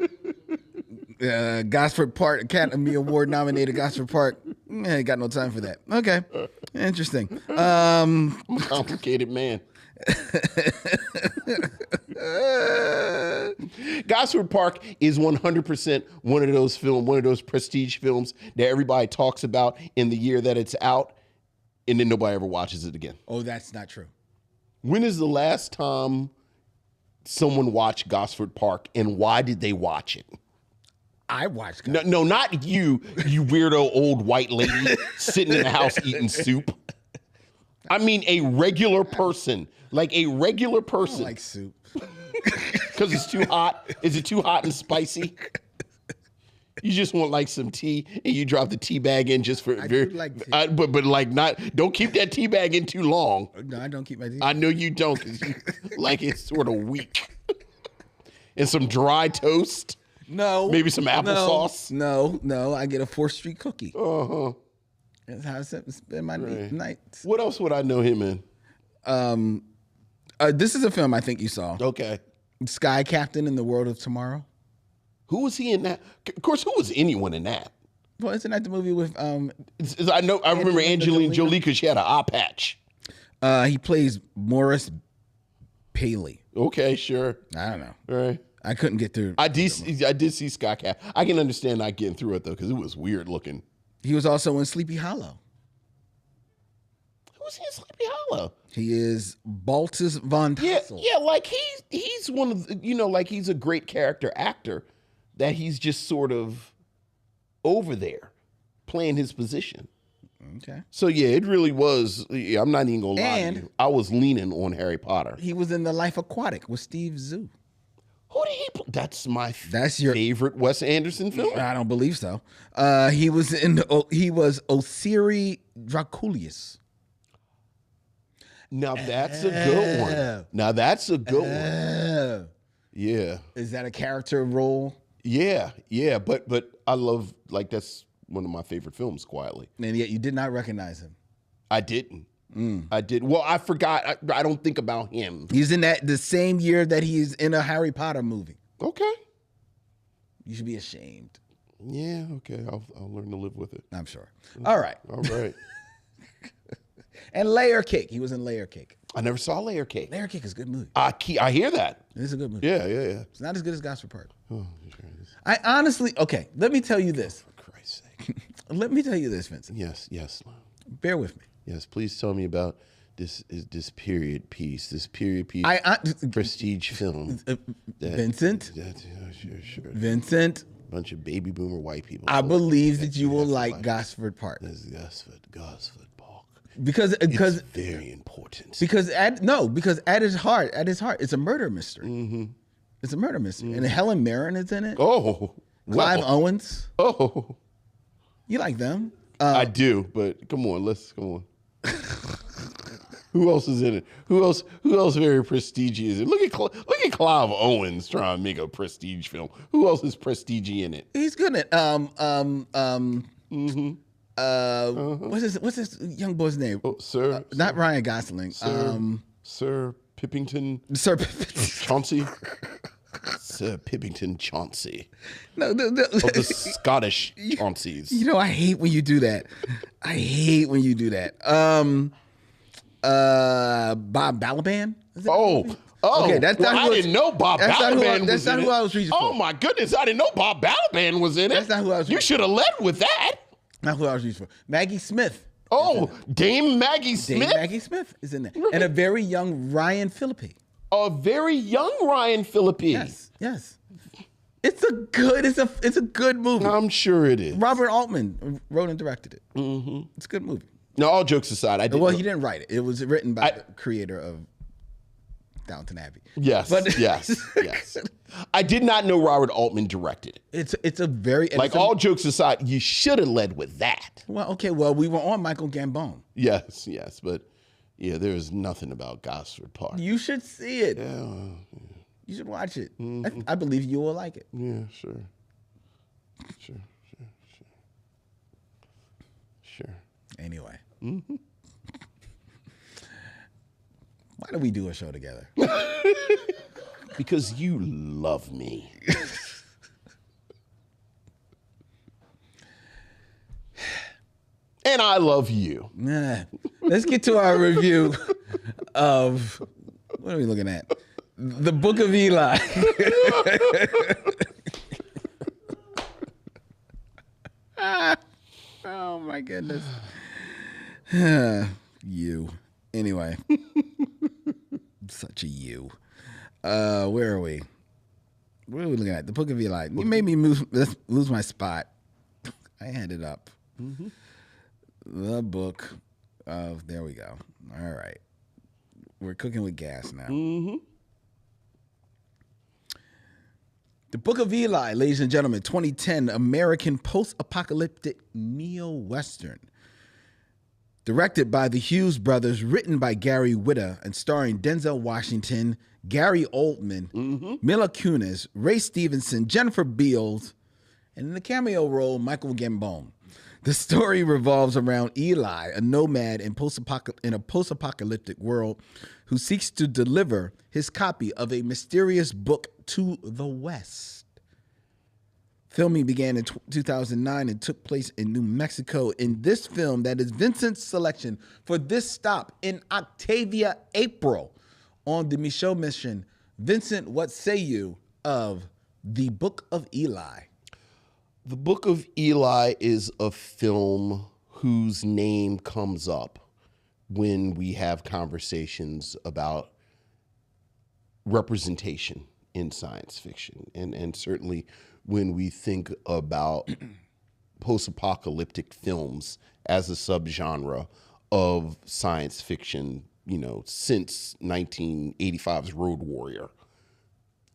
[SPEAKER 1] Gosford Park, Academy Award nominated Gosford Park. Ain't got no time for that. Okay, interesting.
[SPEAKER 2] I'm a complicated man. Gosford Park is 100% one of those prestige films that everybody talks about in the year that it's out, and then nobody ever watches it again.
[SPEAKER 1] Oh, that's not true.
[SPEAKER 2] When is the last time someone watched Gosford Park, and why did they watch it?
[SPEAKER 1] I watched
[SPEAKER 2] Gosford. No, not you weirdo old white lady sitting in the house eating soup. I mean a regular person. Like a regular person.
[SPEAKER 1] I don't like soup.
[SPEAKER 2] Because it's too hot. Is it too hot and spicy? You just want like some tea, and you drop the tea bag in just for. But like not. Don't keep that tea bag in too long.
[SPEAKER 1] No, I don't keep my tea.
[SPEAKER 2] I know you don't, because you like it's sort of weak. And some dry toast.
[SPEAKER 1] No.
[SPEAKER 2] Maybe some applesauce.
[SPEAKER 1] No. I get a 4th Street cookie. That's how I spend my nights.
[SPEAKER 2] What else would I know him in?
[SPEAKER 1] This is a film I think you saw.
[SPEAKER 2] Okay.
[SPEAKER 1] Sky Captain in the World of Tomorrow.
[SPEAKER 2] Who was he in that? Of course, who was anyone in that?
[SPEAKER 1] Well, isn't that the movie with
[SPEAKER 2] I remember Angelina Jolie because she had an eye patch.
[SPEAKER 1] He plays Morris Paley.
[SPEAKER 2] Okay, sure.
[SPEAKER 1] I don't know.
[SPEAKER 2] All right.
[SPEAKER 1] I couldn't get through.
[SPEAKER 2] I did see Sky Captain. I can understand not getting through it though, because it was weird looking.
[SPEAKER 1] He was also in Sleepy Hollow.
[SPEAKER 2] Who's he in Sleepy Hollow?
[SPEAKER 1] He is Baltus von Tassel.
[SPEAKER 2] Yeah, like he's one of the, like he's a great character actor that he's just sort of over there playing his position.
[SPEAKER 1] Okay.
[SPEAKER 2] So yeah, it really was. Yeah, I'm not even gonna lie to you. I was leaning on Harry Potter.
[SPEAKER 1] He was in The Life Aquatic with Steve Zissou.
[SPEAKER 2] Who did he play? That's my
[SPEAKER 1] your
[SPEAKER 2] favorite Wes Anderson film.
[SPEAKER 1] I don't believe so. He was Osiri Draculius.
[SPEAKER 2] Now that's a good one. Now that's a good one. Yeah.
[SPEAKER 1] Is that a character role?
[SPEAKER 2] Yeah. But I love, like, that's one of my favorite films, quietly.
[SPEAKER 1] And yet you did not recognize him.
[SPEAKER 2] I didn't. I did. Well, I forgot. I don't think about him.
[SPEAKER 1] He's in the same year that he's in a Harry Potter movie.
[SPEAKER 2] Okay.
[SPEAKER 1] You should be ashamed.
[SPEAKER 2] Yeah. Okay. I'll learn to live with it.
[SPEAKER 1] I'm sure. All right.
[SPEAKER 2] All right.
[SPEAKER 1] And Layer Cake. He was in Layer Cake.
[SPEAKER 2] I never saw Layer Cake.
[SPEAKER 1] Layer Cake is a good movie.
[SPEAKER 2] I hear that.
[SPEAKER 1] It's a good movie.
[SPEAKER 2] Yeah.
[SPEAKER 1] It's not as good as Gosford Park.
[SPEAKER 2] Oh, sure.
[SPEAKER 1] I honestly, okay, let me tell you this.
[SPEAKER 2] For Christ's sake.
[SPEAKER 1] Let me tell you this, Vincent.
[SPEAKER 2] Yes.
[SPEAKER 1] Bear with me.
[SPEAKER 2] Yes, please tell me about this period piece, prestige film.
[SPEAKER 1] Vincent?
[SPEAKER 2] Sure.
[SPEAKER 1] Vincent?
[SPEAKER 2] Bunch of baby boomer white people.
[SPEAKER 1] I believe that you will like Gosford Park.
[SPEAKER 2] This is Gosford Park.
[SPEAKER 1] Because
[SPEAKER 2] it's very important.
[SPEAKER 1] Because at his heart, it's a murder mystery. Mm-hmm. It's a murder mystery. And Helen Mirren is in it.
[SPEAKER 2] Oh.
[SPEAKER 1] Clive Owens.
[SPEAKER 2] Oh.
[SPEAKER 1] You like them.
[SPEAKER 2] I do, but come on. Who else is in it? Who else very prestigious? Look at Clive Owens trying to make a prestige film. Who else is prestige in it?
[SPEAKER 1] He's good at what's this young boy's name?
[SPEAKER 2] Oh, Sir.
[SPEAKER 1] Not Ryan Gosling.
[SPEAKER 2] Sir Pippington.
[SPEAKER 1] Sir Pippington.
[SPEAKER 2] Chauncey. Sir Pippington Chauncey.
[SPEAKER 1] No.
[SPEAKER 2] Of the Scottish Chaunceys.
[SPEAKER 1] You know, I hate when you do that. Bob Balaban?
[SPEAKER 2] Okay,
[SPEAKER 1] that's not
[SPEAKER 2] I didn't know Bob Balaban was in it.
[SPEAKER 1] That's not who I was reaching for.
[SPEAKER 2] Oh my goodness, I didn't know Bob Balaban was in it.
[SPEAKER 1] That's not who I was reaching for.
[SPEAKER 2] You should have led with that.
[SPEAKER 1] Not who I was reaching for. Maggie Smith.
[SPEAKER 2] Oh, Dame Maggie Smith?
[SPEAKER 1] Dame Maggie Smith is in there. And a very young Ryan Phillippe.
[SPEAKER 2] A very young Ryan Phillippe.
[SPEAKER 1] Yes. It's a good movie.
[SPEAKER 2] I'm sure it is.
[SPEAKER 1] Robert Altman wrote and directed it. Mm-hmm. It's a good movie.
[SPEAKER 2] No, all jokes aside, he
[SPEAKER 1] didn't write it. It was written by the creator of Downton Abbey.
[SPEAKER 2] Yes, yes. I did not know Robert Altman directed it.
[SPEAKER 1] It's a very...
[SPEAKER 2] all jokes aside, you should have led with that.
[SPEAKER 1] Well, okay, we were on Michael Gambon.
[SPEAKER 2] Yes, but yeah, there is nothing about Gosford Park.
[SPEAKER 1] You should see it.
[SPEAKER 2] Yeah.
[SPEAKER 1] You should watch it. Mm-hmm. I believe you will like it.
[SPEAKER 2] Yeah, sure.
[SPEAKER 1] Anyway. Mm-hmm. Why do we do a show together?
[SPEAKER 2] Because you love me. And I love you.
[SPEAKER 1] Let's get to our review of, what are we looking at? The Book of Eli. Oh my goodness. You. Anyway. Such a you. Where are we? What are we looking at? The Book of Eli. You made me lose my spot. I had it up. Mm-hmm. The Book of, there we go. All right. We're cooking with gas now. Mm-hmm. The Book of Eli, ladies and gentlemen, 2010 American post-apocalyptic neo-western. Directed by the Hughes brothers, written by Gary Whitta, and starring Denzel Washington, Gary Oldman, Mila Kunis, Ray Stevenson, Jennifer Beals, and in the cameo role, Michael Gambon. The story revolves around Eli, a nomad in a post-apocalyptic world who seeks to deliver his copy of a mysterious book to the West. Filming began in 2009 and took place in New Mexico. In this film, that is Vincent's selection for this stop in OCTAVIA April on the Micheaux Mission. Vincent, what say you of The Book of Eli?
[SPEAKER 2] The Book of Eli is a film whose name comes up when we have conversations about representation in science fiction. And certainly when we think about post-apocalyptic films as a subgenre of science fiction, you know, since 1985's Road Warrior.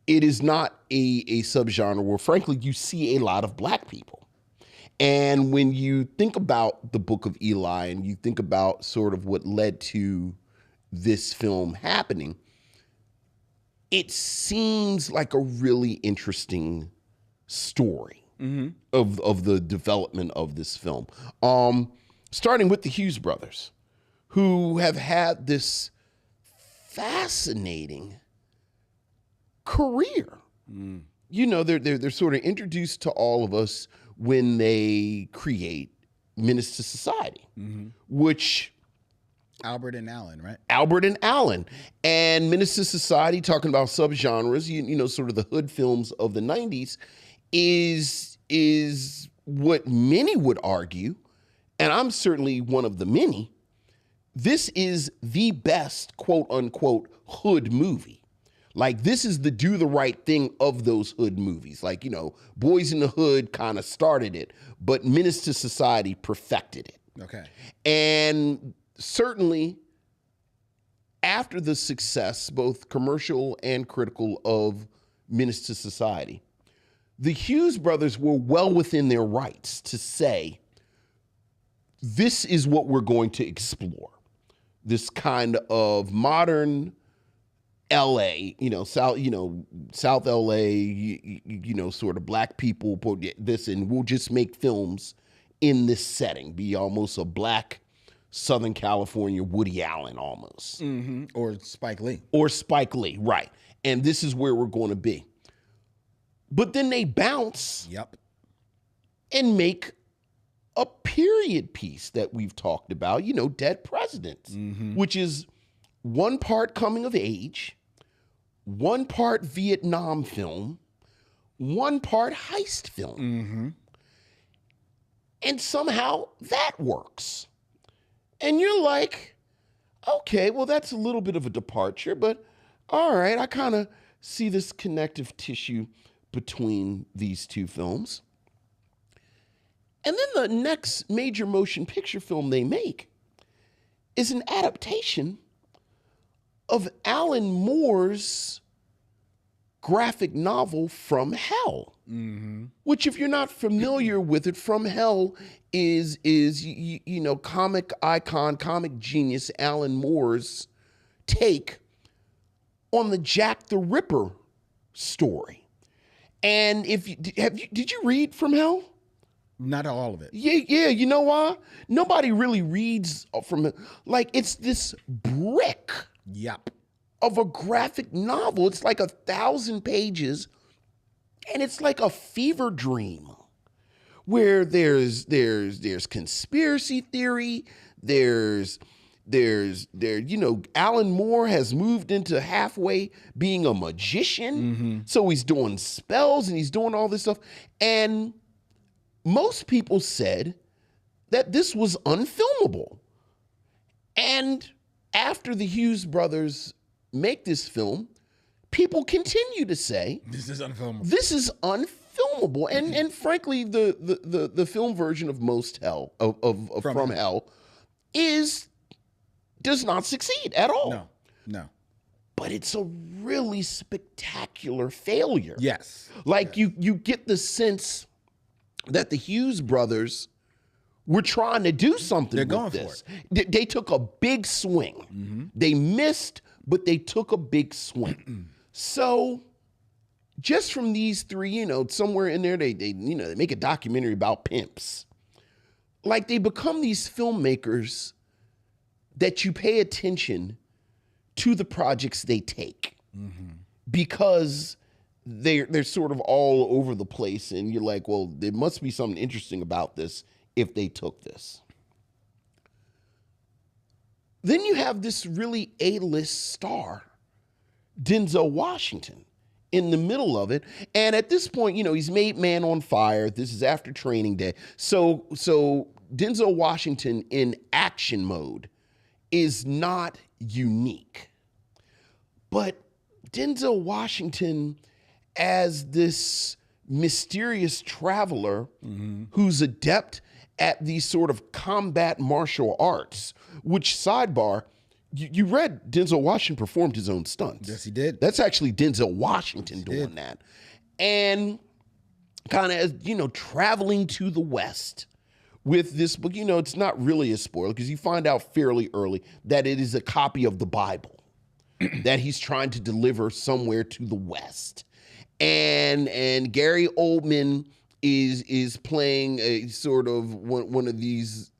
[SPEAKER 2] It is not a subgenre where, frankly, you see a lot of black people. And when you think about the Book of Eli and you think about sort of what led to this film happening, it seems like a really interesting story of the development of this film. Starting with the Hughes brothers, who have had this fascinating career. You know, they're sort of introduced to all of us when they create Menace to Society, which
[SPEAKER 1] Albert and Allen, right?
[SPEAKER 2] Albert and Allen. And Menace to Society, talking about subgenres, you know, sort of the hood films of the 90s, is what many would argue, and I'm certainly one of the many, this is the best, quote unquote, hood movie. Like, this is the do the right thing of those hood movies. Like, you know, Boys in the Hood kind of started it, but Menace to Society perfected it.
[SPEAKER 1] Okay.
[SPEAKER 2] And certainly after the success, both commercial and critical, of Menace to Society, the Hughes brothers were well within their rights to say, this is what we're going to explore. This kind of modern LA, South LA, sort of black people put this, and we'll just make films in this setting, be almost a black Southern California Woody Allen almost.
[SPEAKER 1] Or Spike Lee.
[SPEAKER 2] Or Spike Lee, right. And this is where we're going to be. But then they bounce and make a period piece that we've talked about, Dead Presidents, which is one part coming of age, one part Vietnam film, one part heist film. And somehow that works. And you're like, okay, well, that's a little bit of a departure, but all right, I kind of see this connective tissue between these two films. And then the next major motion picture film they make is an adaptation of Alan Moore's graphic novel From Hell, which, if you're not familiar with it, From Hell is comic icon, comic genius Alan Moore's take on the Jack the Ripper story. And did you read From Hell?
[SPEAKER 1] Not all of it.
[SPEAKER 2] Yeah. You know why? Nobody really reads from it. Like, it's this brick of a graphic novel. It's like 1,000 pages, and it's like a fever dream where there's conspiracy theory. Alan Moore has moved into halfway being a magician. So he's doing spells and he's doing all this stuff. And most people said that this was unfilmable. And after the Hughes brothers make this film, people continue to say,
[SPEAKER 1] this is unfilmable.
[SPEAKER 2] This is unfilmable. And frankly, the film version of From Hell does not succeed at all.
[SPEAKER 1] No.
[SPEAKER 2] But it's a really spectacular failure.
[SPEAKER 1] Yes.
[SPEAKER 2] Like, you get the sense that the Hughes brothers were trying to do something with this. They took a big swing. They missed, but they took a big swing. So just from these three, somewhere in there, they make a documentary about pimps. Like, they become these filmmakers that you pay attention to the projects they take, because they're sort of all over the place, and you're like, well, there must be something interesting about this if they took this. Then you have this really A-list star, Denzel Washington, in the middle of it. And at this point, he's made Man on Fire. This is after Training Day. So Denzel Washington in action mode is not unique. But Denzel Washington as this mysterious traveler who's adept at these sort of combat martial arts, which, sidebar, you read Denzel Washington performed his own stunts.
[SPEAKER 1] Yes, he did.
[SPEAKER 2] That's actually Denzel Washington doing that. And kind of, traveling to the West with this book. It's not really a spoiler because you find out fairly early that it is a copy of the Bible that he's trying to deliver somewhere to the West. And Gary Oldman is playing a sort of one of these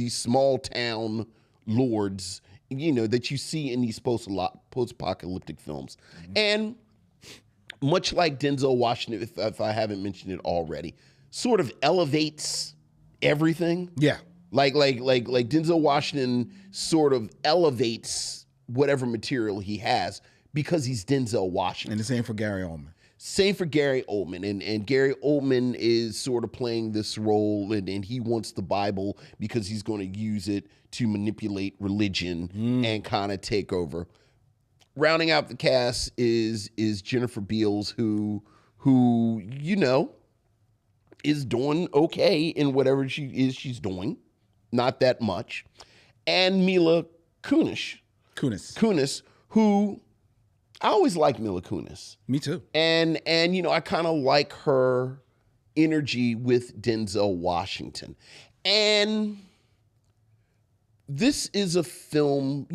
[SPEAKER 2] small town lords, that you see in these post-apocalyptic films. And much like Denzel Washington, if I haven't mentioned it already, sort of elevates everything.
[SPEAKER 1] Yeah.
[SPEAKER 2] Like Denzel Washington sort of elevates whatever material he has because he's Denzel Washington.
[SPEAKER 1] And the same for Gary Oldman.
[SPEAKER 2] Same for Gary Oldman. And Gary Oldman is sort of playing this role, and he wants the Bible because he's going to use it to manipulate religion and kind of take over. Rounding out the cast is Jennifer Beals, who is doing okay in whatever she's doing. Not that much. And Mila Kunis, who I always like Mila Kunis.
[SPEAKER 1] Me too.
[SPEAKER 2] And I kind of like her energy with Denzel Washington. And this is a film,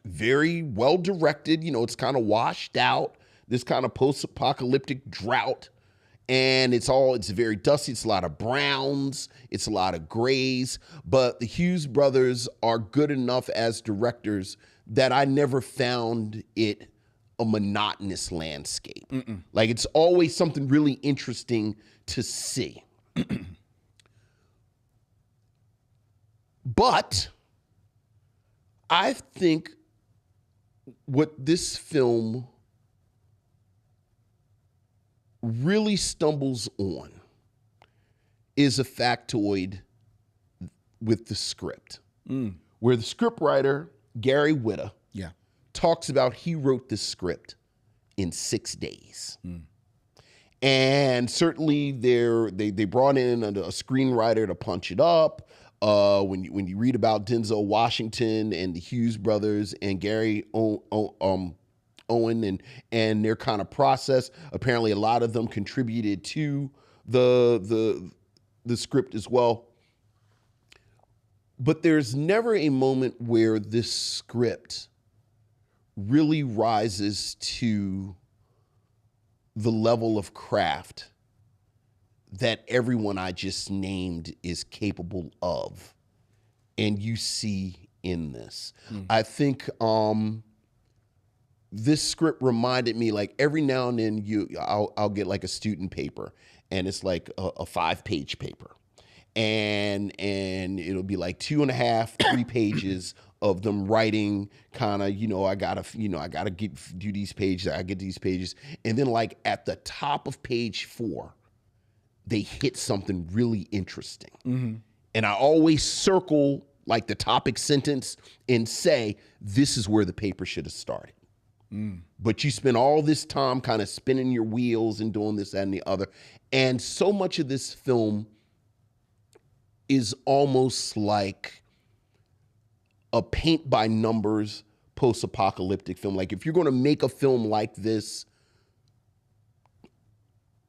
[SPEAKER 2] very well directed. It's kind of washed out, this kind of post-apocalyptic drought. And it's very dusty. It's a lot of browns. It's a lot of grays. But the Hughes brothers are good enough as directors that I never found it a monotonous landscape. Like, it's always something really interesting to see. But I think what this film really stumbles on is a factoid with the script, where the scriptwriter, Gary Whitta, talks about he wrote this script in 6 days. And certainly they brought in a screenwriter to punch it up. When you read about Denzel Washington and the Hughes brothers and Gary Owen and their kind of process, apparently a lot of them contributed to the script as well. But there's never a moment where this script really rises to the level of craft that everyone I just named is capable of, and you see in this. I think this script reminded me, like, every now and then I'll get like a student paper, and it's like a 5-page paper, and it'll be like 2.5, 3 pages of them writing kind of, I gotta do these pages, I get these pages. And then like at the top of page 4, they hit something really interesting. And I always circle like the topic sentence and say, this is where the paper should have started. But you spend all this time kind of spinning your wheels and doing this, that, and the other. And so much of this film is almost like a paint by numbers post-apocalyptic film. Like, if you're going to make a film like this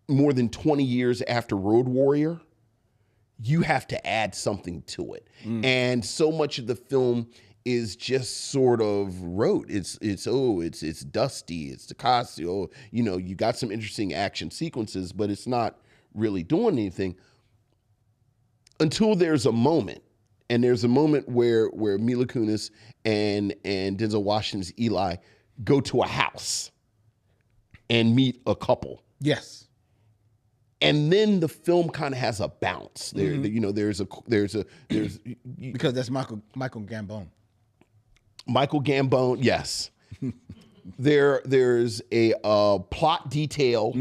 [SPEAKER 2] more than 20 years after Road Warrior, you have to add something to it. And so much of the film is just sort of rote. It's dusty. It's the costume. You got some interesting action sequences, but it's not really doing anything until there's a moment. And there's a moment where Mila Kunis and Denzel Washington's Eli go to a house and meet a couple.
[SPEAKER 1] Yes.
[SPEAKER 2] And then the film kind of has a bounce. There's
[SPEAKER 1] because that's Michael Gambon.
[SPEAKER 2] Michael Gambon, yes. There's a plot detail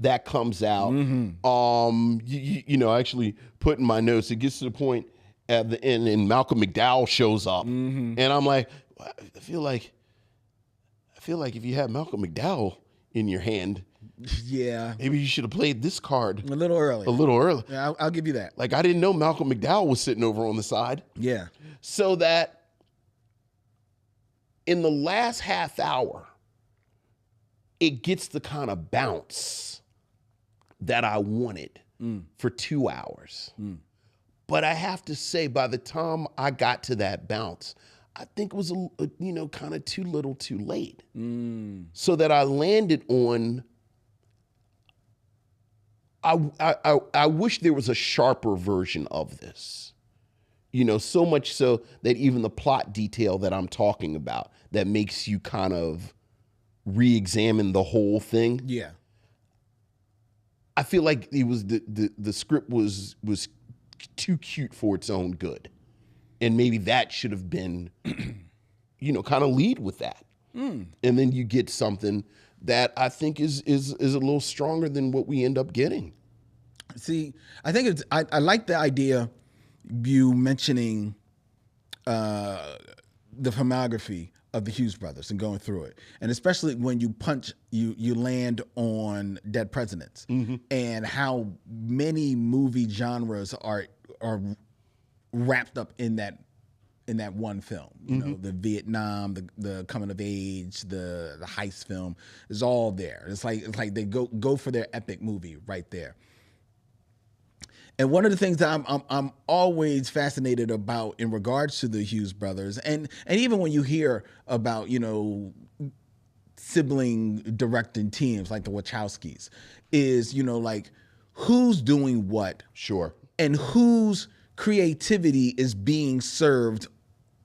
[SPEAKER 2] that comes out. I actually put in my notes, it gets to the point at the end, and Malcolm McDowell shows up, and I'm like, I feel like if you had Malcolm McDowell in your hand,
[SPEAKER 1] yeah,
[SPEAKER 2] maybe you should have played this card
[SPEAKER 1] a little early. Yeah, I'll give you that.
[SPEAKER 2] Like, I didn't know Malcolm McDowell was sitting over on the side.
[SPEAKER 1] Yeah.
[SPEAKER 2] So that in the last half hour, it gets the kind of bounce that I wanted for 2 hours. But I have to say, by the time I got to that bounce, I think it was, kind of too little too late. So that I landed on, I wish there was a sharper version of this. So much so that even the plot detail that I'm talking about that makes you kind of re-examine the whole thing.
[SPEAKER 1] Yeah.
[SPEAKER 2] I feel like it was the script was too cute for its own good. And maybe that should have been, kind of lead with that. And then you get something that I think is a little stronger than what we end up getting.
[SPEAKER 1] See, I think I like the idea you mentioning the filmography of the Hughes brothers and going through it, and especially when you land on Dead Presidents and how many movie genres are wrapped up in that one film. The Vietnam, the coming of age, the heist film is all there. It's like they go for their epic movie right there. And one of the things that I'm always fascinated about in regards to the Hughes brothers, and even when you hear about sibling directing teams like the Wachowskis, is like who's doing what,
[SPEAKER 2] sure,
[SPEAKER 1] and whose creativity is being served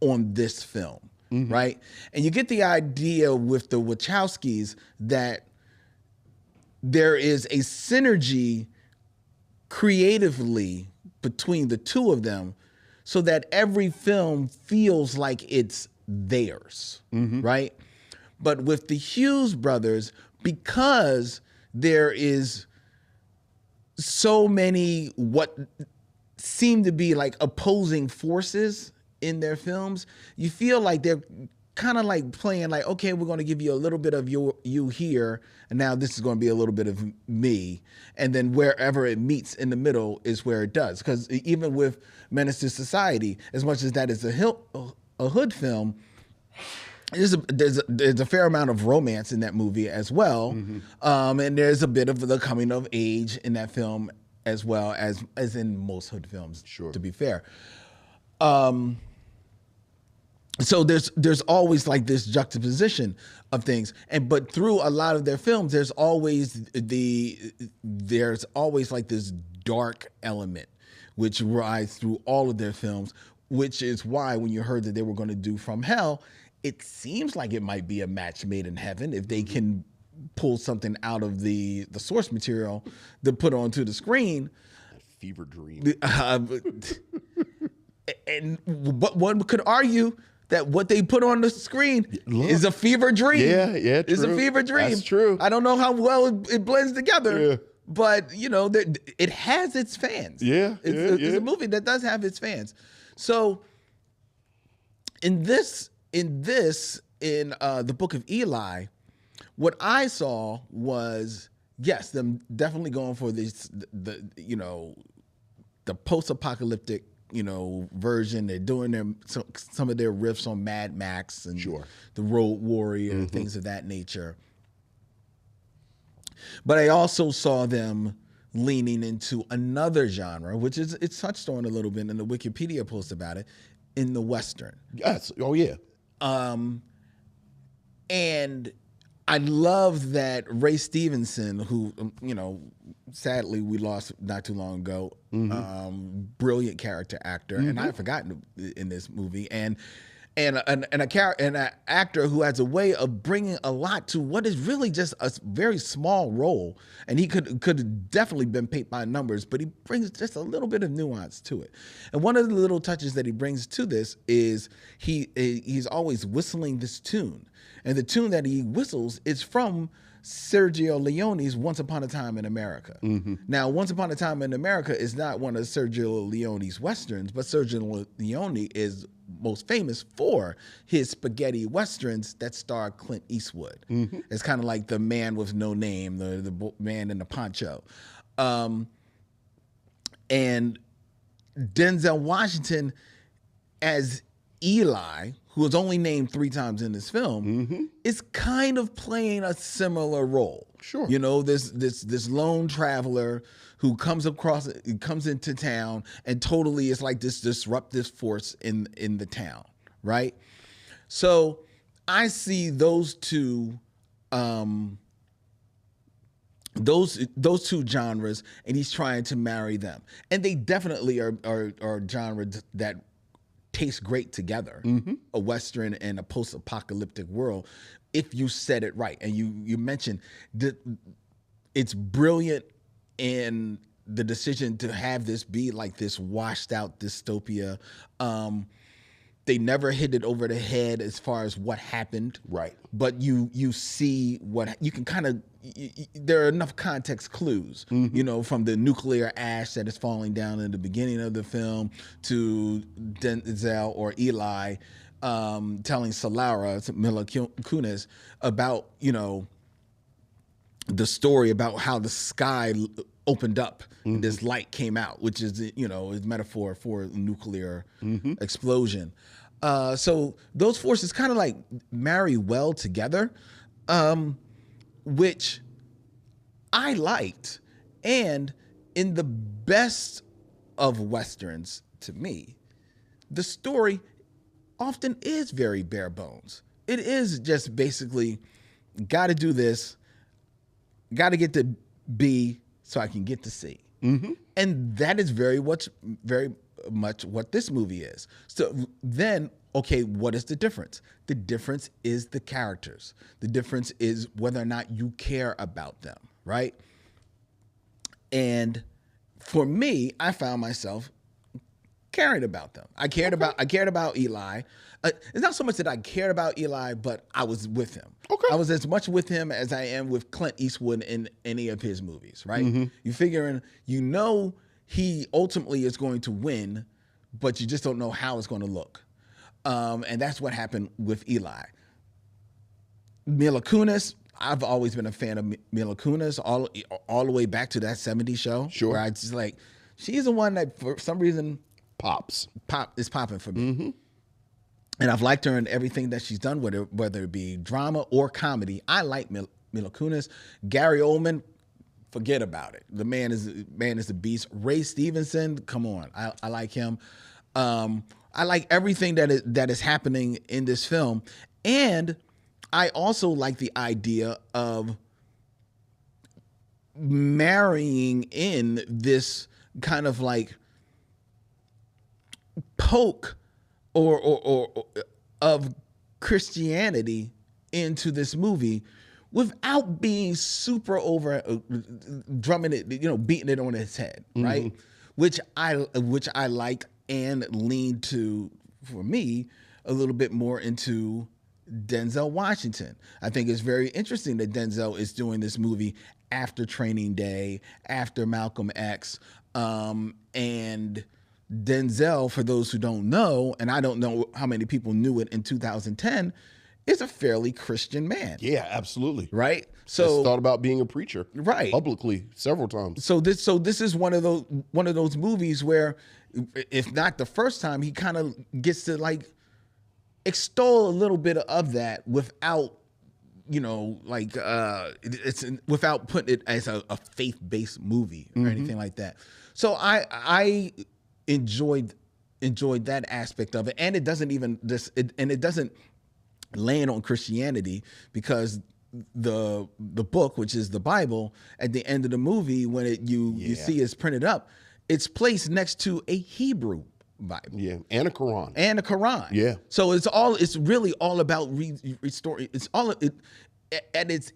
[SPEAKER 1] on this film, right? And you get the idea with the Wachowskis that there is a synergy creatively between the two of them so that every film feels like it's theirs, right? But with the Hughes brothers, because there is so many what seem to be like opposing forces in their films, you feel like they're kind of like playing like, okay, we're going to give you a little bit of you here, and now this is going to be a little bit of me, and then wherever it meets in the middle is where it does. Because even with Menace to Society, as much as that is a hood film, there's a fair amount of romance in that movie as well, and there's a bit of the coming of age in that film as well as in most hood films. Sure, to be fair. So there's always like this juxtaposition of things, but through a lot of their films, there's always like this dark element which rides through all of their films, which is why when you heard that they were going to do From Hell, it seems like it might be a match made in heaven if they can pull something out of the source material to put onto the screen.
[SPEAKER 2] Fever dream.
[SPEAKER 1] And one could argue that what they put on the screen is a fever dream.
[SPEAKER 2] Yeah, true.
[SPEAKER 1] It's a fever dream.
[SPEAKER 2] That's true.
[SPEAKER 1] I don't know how well it blends together, but it has its fans. It's a movie that does have its fans. So in the Book of Eli, what I saw was them definitely going for the post-apocalyptic version. They're doing some of their riffs on Mad Max and the Road Warrior, things of that nature. But I also saw them leaning into another genre, which it's touched on a little bit in the Wikipedia post about it, in the Western.
[SPEAKER 2] Yes. Oh, yeah.
[SPEAKER 1] And I love that Ray Stevenson, who, sadly we lost not too long ago, brilliant character actor, and I had forgotten in this movie, and an actor who has a way of bringing a lot to what is really just a very small role, and he could have definitely been paid by numbers, but he brings just a little bit of nuance to it. And one of the little touches that he brings to this is he's always whistling this tune, and the tune that he whistles is from Sergio Leone's Once Upon a Time in America. Now, Once Upon a Time in America is not one of Sergio Leone's westerns, but Sergio Leone is most famous for his spaghetti westerns that star Clint Eastwood. It's kind of like The Man with No Name, the man in the poncho. And Denzel Washington as Eli, who is only named 3 times in this film, is kind of playing a similar role.
[SPEAKER 2] Sure.
[SPEAKER 1] You know, this lone traveler who comes into town and totally is like this disruptive force in the town, right? So I see those two those two genres, and he's trying to marry them. And they definitely are genres that taste great together, a Western and a post-apocalyptic world, if you said it right. And you mentioned that it's brilliant in the decision to have this be like this washed out dystopia. They never hit it over the head as far as what happened.
[SPEAKER 2] Right.
[SPEAKER 1] But you see what you can kind of, there are enough context clues, you know, from the nuclear ash that is falling down in the beginning of the film to Denzel or Eli telling Solara, Mila Kunis, about, you know, the story about how the sky opened up and this light came out, which is, you know, is metaphor for nuclear explosion. So those forces kind of like marry well together, which I liked. And in the best of Westerns, to me, the story often is very bare bones. It is just basically, got to do this, got to get to B so I can get to C. And that is very much what this movie is. So then, okay, what is the difference? The difference is the characters. The difference is whether or not you care about them, right? And for me, I found myself caring about them. I cared about Eli. It's not so much that I cared about Eli, but I was with him.
[SPEAKER 2] Okay.
[SPEAKER 1] I was as much with him as I am with Clint Eastwood in any of his movies, right? You figuring, you know, he ultimately is going to win, but you just don't know how it's going to look. And that's what happened with Eli. Mila Kunis, I've always been a fan of Mila Kunis all the way back to that 70s show.
[SPEAKER 2] Sure.
[SPEAKER 1] Where I just like, she's the one that for some reason is popping for me. And I've liked her in everything that she's done, whether it be drama or comedy. I like Mila Kunis. Gary Oldman, forget about it. The man is a beast. Ray Stevenson, come on, I like him. I like everything that is happening in this film, and I also like the idea of marrying in this kind of like poke or of Christianity into this movie without being super over drumming it, you know, beating it on its head, right? Which I like and lean to, for me, a little bit more into Denzel Washington. I think it's very interesting that Denzel is doing this movie after Training Day, after Malcolm X, and Denzel, for those who don't know, and I don't know how many people knew it in 2010, is a fairly Christian man.
[SPEAKER 2] Yeah, absolutely.
[SPEAKER 1] Right?
[SPEAKER 2] So thought about being a preacher,
[SPEAKER 1] right,
[SPEAKER 2] publicly several times.
[SPEAKER 1] So this is one of those movies where, if not the first time, he kind of gets to like extol a little bit of that without, you know, like without putting it as a faith-based movie or anything like that. So I enjoyed that aspect of it, and it doesn't even it doesn't land on Christianity, because the book, which is the Bible, at the end of the movie, when you see it's printed up, it's placed next to a Hebrew Bible.
[SPEAKER 2] Yeah, and a Quran.
[SPEAKER 1] And a Quran.
[SPEAKER 2] Yeah.
[SPEAKER 1] So it's really all about restoring. It's all at its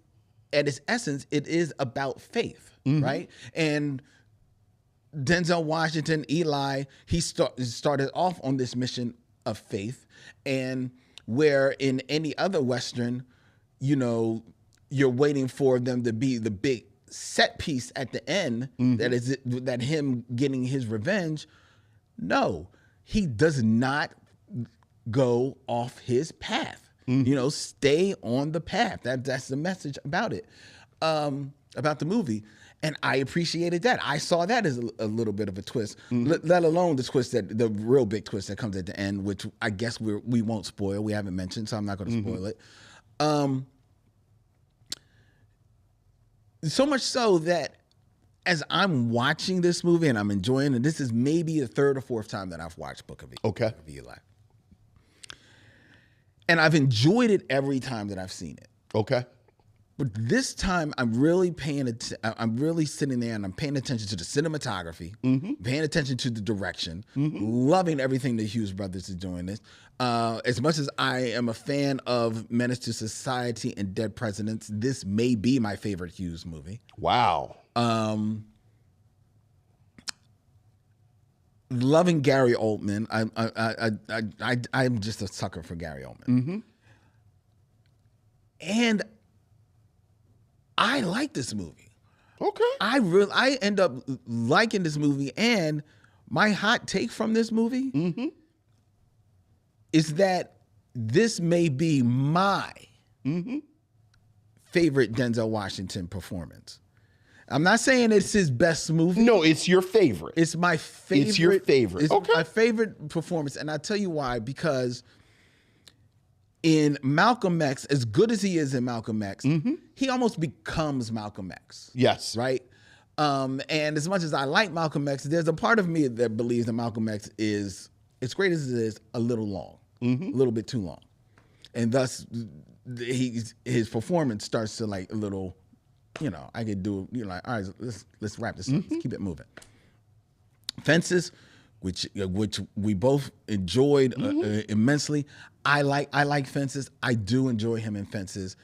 [SPEAKER 1] essence, it is about faith, right? And Denzel Washington, Eli, he started off on this mission of faith, and where in any other Western, you know, you're waiting for them to be the big set piece at the end that him getting his revenge. No, he does not go off his path. You know, stay on the path. That's the message about it, about the movie. And I appreciated that. I saw that as a little bit of a twist, let alone the twist the real big twist that comes at the end, which I guess we won't spoil. We haven't mentioned, so I'm not going to spoil it. So much so that as I'm watching this movie and I'm enjoying it, this is maybe the third or fourth time that I've watched Book of Eli. And I've enjoyed it every time that I've seen it.
[SPEAKER 2] Okay.
[SPEAKER 1] But this time, I'm really I'm really sitting there and I'm paying attention to the cinematography, paying attention to the direction, loving everything the Hughes brothers are doing this. As much as I am a fan of Menace to Society and Dead Presidents, this may be my favorite Hughes movie.
[SPEAKER 2] Wow.
[SPEAKER 1] Loving Gary Oldman. I'm just a sucker for Gary Oldman. And I like this movie.
[SPEAKER 2] Okay.
[SPEAKER 1] I end up liking this movie, and my hot take from this movie is that this may be my favorite Denzel Washington performance. I'm not saying it's his best movie.
[SPEAKER 2] No, it's your favorite.
[SPEAKER 1] It's my favorite.
[SPEAKER 2] It's your favorite.
[SPEAKER 1] It's
[SPEAKER 2] okay.
[SPEAKER 1] my favorite performance, and I'll tell you why. Because in Malcolm X, as good as he is in Malcolm X, he almost becomes Malcolm X.
[SPEAKER 2] Yes.
[SPEAKER 1] Right? And as much as I like Malcolm X, there's a part of me that believes that Malcolm X is, as great as it is, a little long, a little bit too long. And thus, his performance starts to like a little, you know, I could do, you know, like, all right, let's wrap this up. Let's keep it moving. Fences, which we both enjoyed immensely. I like Fences. I do enjoy him in Fences.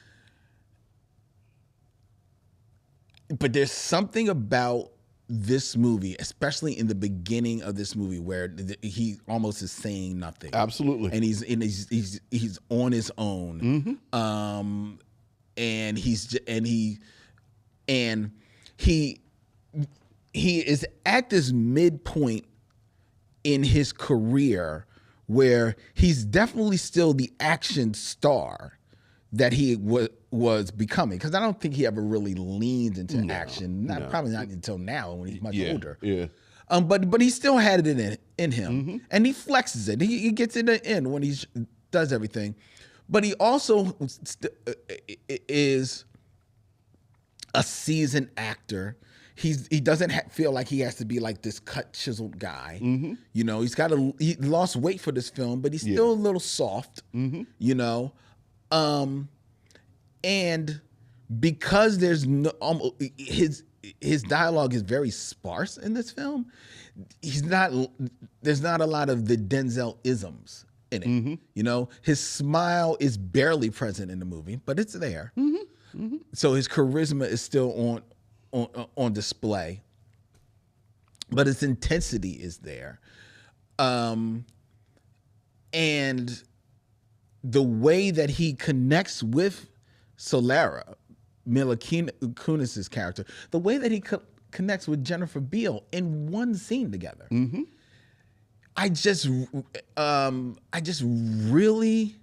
[SPEAKER 1] But there's something about this movie, especially in the beginning of this movie, where he almost is saying nothing.
[SPEAKER 2] Absolutely.
[SPEAKER 1] And he's on his own. And he is at this midpoint in his career where he's definitely still the action star that he was becoming. Because I don't think he ever really leaned into action. Probably not until now when he's much older. Yeah. But he still had it in him, and he flexes it. He gets it in when he does everything. But he also is a seasoned actor. He doesn't feel like he has to be like this cut chiseled guy. You know, he lost weight for this film, but he's still a little soft. You know, and because there's no his dialogue is very sparse in this film. There's not a lot of the Denzel isms in it. You know, his smile is barely present in the movie, but it's there. So his charisma is still on display, but its intensity is there. And the way that he connects with Solara, Mila Kunis's character, the way that he connects with Jennifer Beal in one scene together, I just really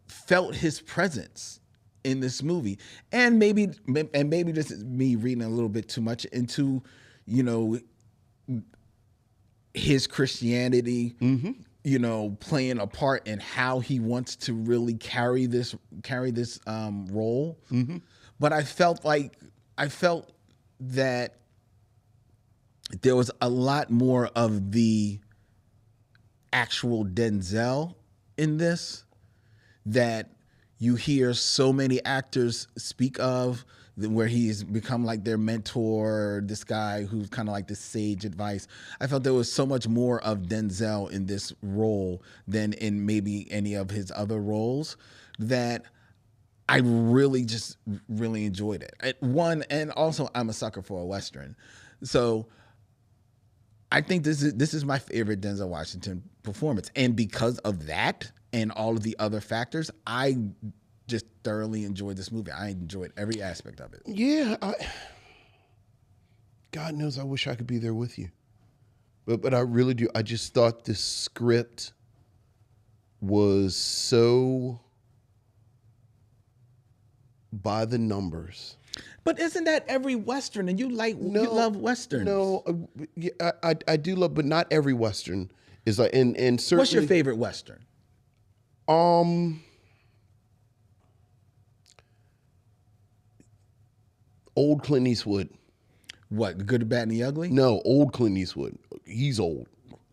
[SPEAKER 1] felt his presence in this movie. And maybe this is me reading a little bit too much into, you know, his Christianity, you know, playing a part in how he wants to really carry this role. But I felt that there was a lot more of the actual Denzel in this that you hear so many actors speak of, where he's become like their mentor, this guy who's kind of like this sage advice. I felt there was so much more of Denzel in this role than in maybe any of his other roles, that I really enjoyed it. And also I'm a sucker for a Western. So I think this is my favorite Denzel Washington performance. And because of that and all of the other factors, I just thoroughly enjoyed this movie. I enjoyed every aspect of it.
[SPEAKER 2] Yeah, God knows I wish I could be there with you. But I really do. I just thought this script was so by the numbers.
[SPEAKER 1] But isn't that every Western? And you love Westerns.
[SPEAKER 2] No, yeah, I do love, but not every Western is like. And certainly,
[SPEAKER 1] what's your favorite Western?
[SPEAKER 2] Old Clint Eastwood.
[SPEAKER 1] What, The Good, the Bad, and the Ugly?
[SPEAKER 2] No, old Clint Eastwood. He's old.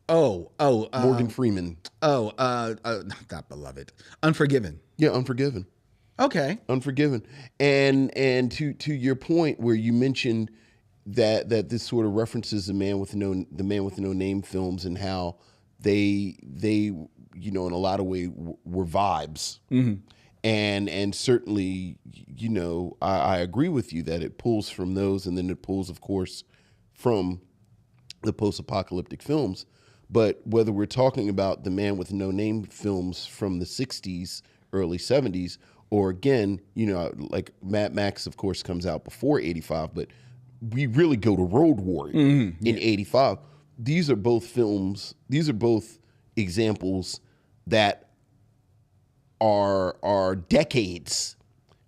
[SPEAKER 1] Morgan
[SPEAKER 2] Freeman.
[SPEAKER 1] Not Beloved. Unforgiven.
[SPEAKER 2] Yeah, Unforgiven.
[SPEAKER 1] Okay.
[SPEAKER 2] Unforgiven. And to your point where you mentioned that this sort of references the Man with No Name films and how they in a lot of ways were vibes. Mm-hmm. And certainly, I agree with you that it pulls from those, and then it pulls, of course, from the post-apocalyptic films. But whether we're talking about the Man with No Name films from the 60s, early 70s, or again, like Mad Max, of course, comes out before 85, but we really go to Road Warrior in 85. These are both films, these are both examples that are decades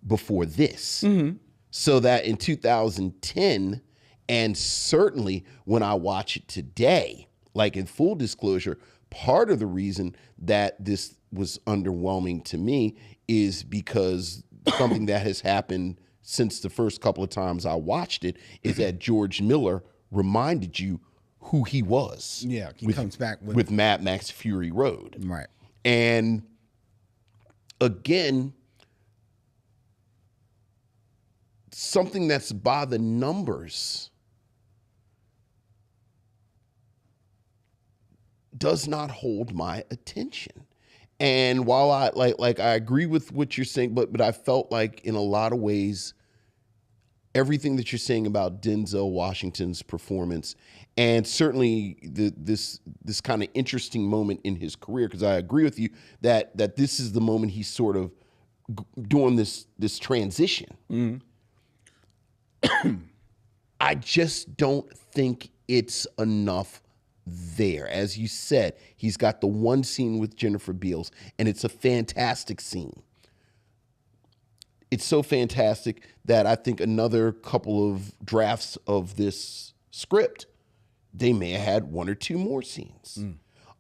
[SPEAKER 2] before this. Mm-hmm. So that in 2010, and certainly when I watch it today, like in full disclosure, part of the reason that this was underwhelming to me is because something that has happened since the first couple of times I watched it is that George Miller reminded you who he was.
[SPEAKER 1] Yeah, he comes back
[SPEAKER 2] with Mad Max Fury Road.
[SPEAKER 1] Right.
[SPEAKER 2] And again, something that's by the numbers does not hold my attention. And while I like I agree with what you're saying, but I felt like in a lot of ways, everything that you're saying about Denzel Washington's performance, and certainly this kind of interesting moment in his career, because I agree with you that this is the moment he's sort of doing this transition. Mm-hmm. I just don't think it's enough there. As you said, he's got the one scene with Jennifer Beals, and it's a fantastic scene. It's so fantastic that I think another couple of drafts of this script, they may have had one or two more scenes.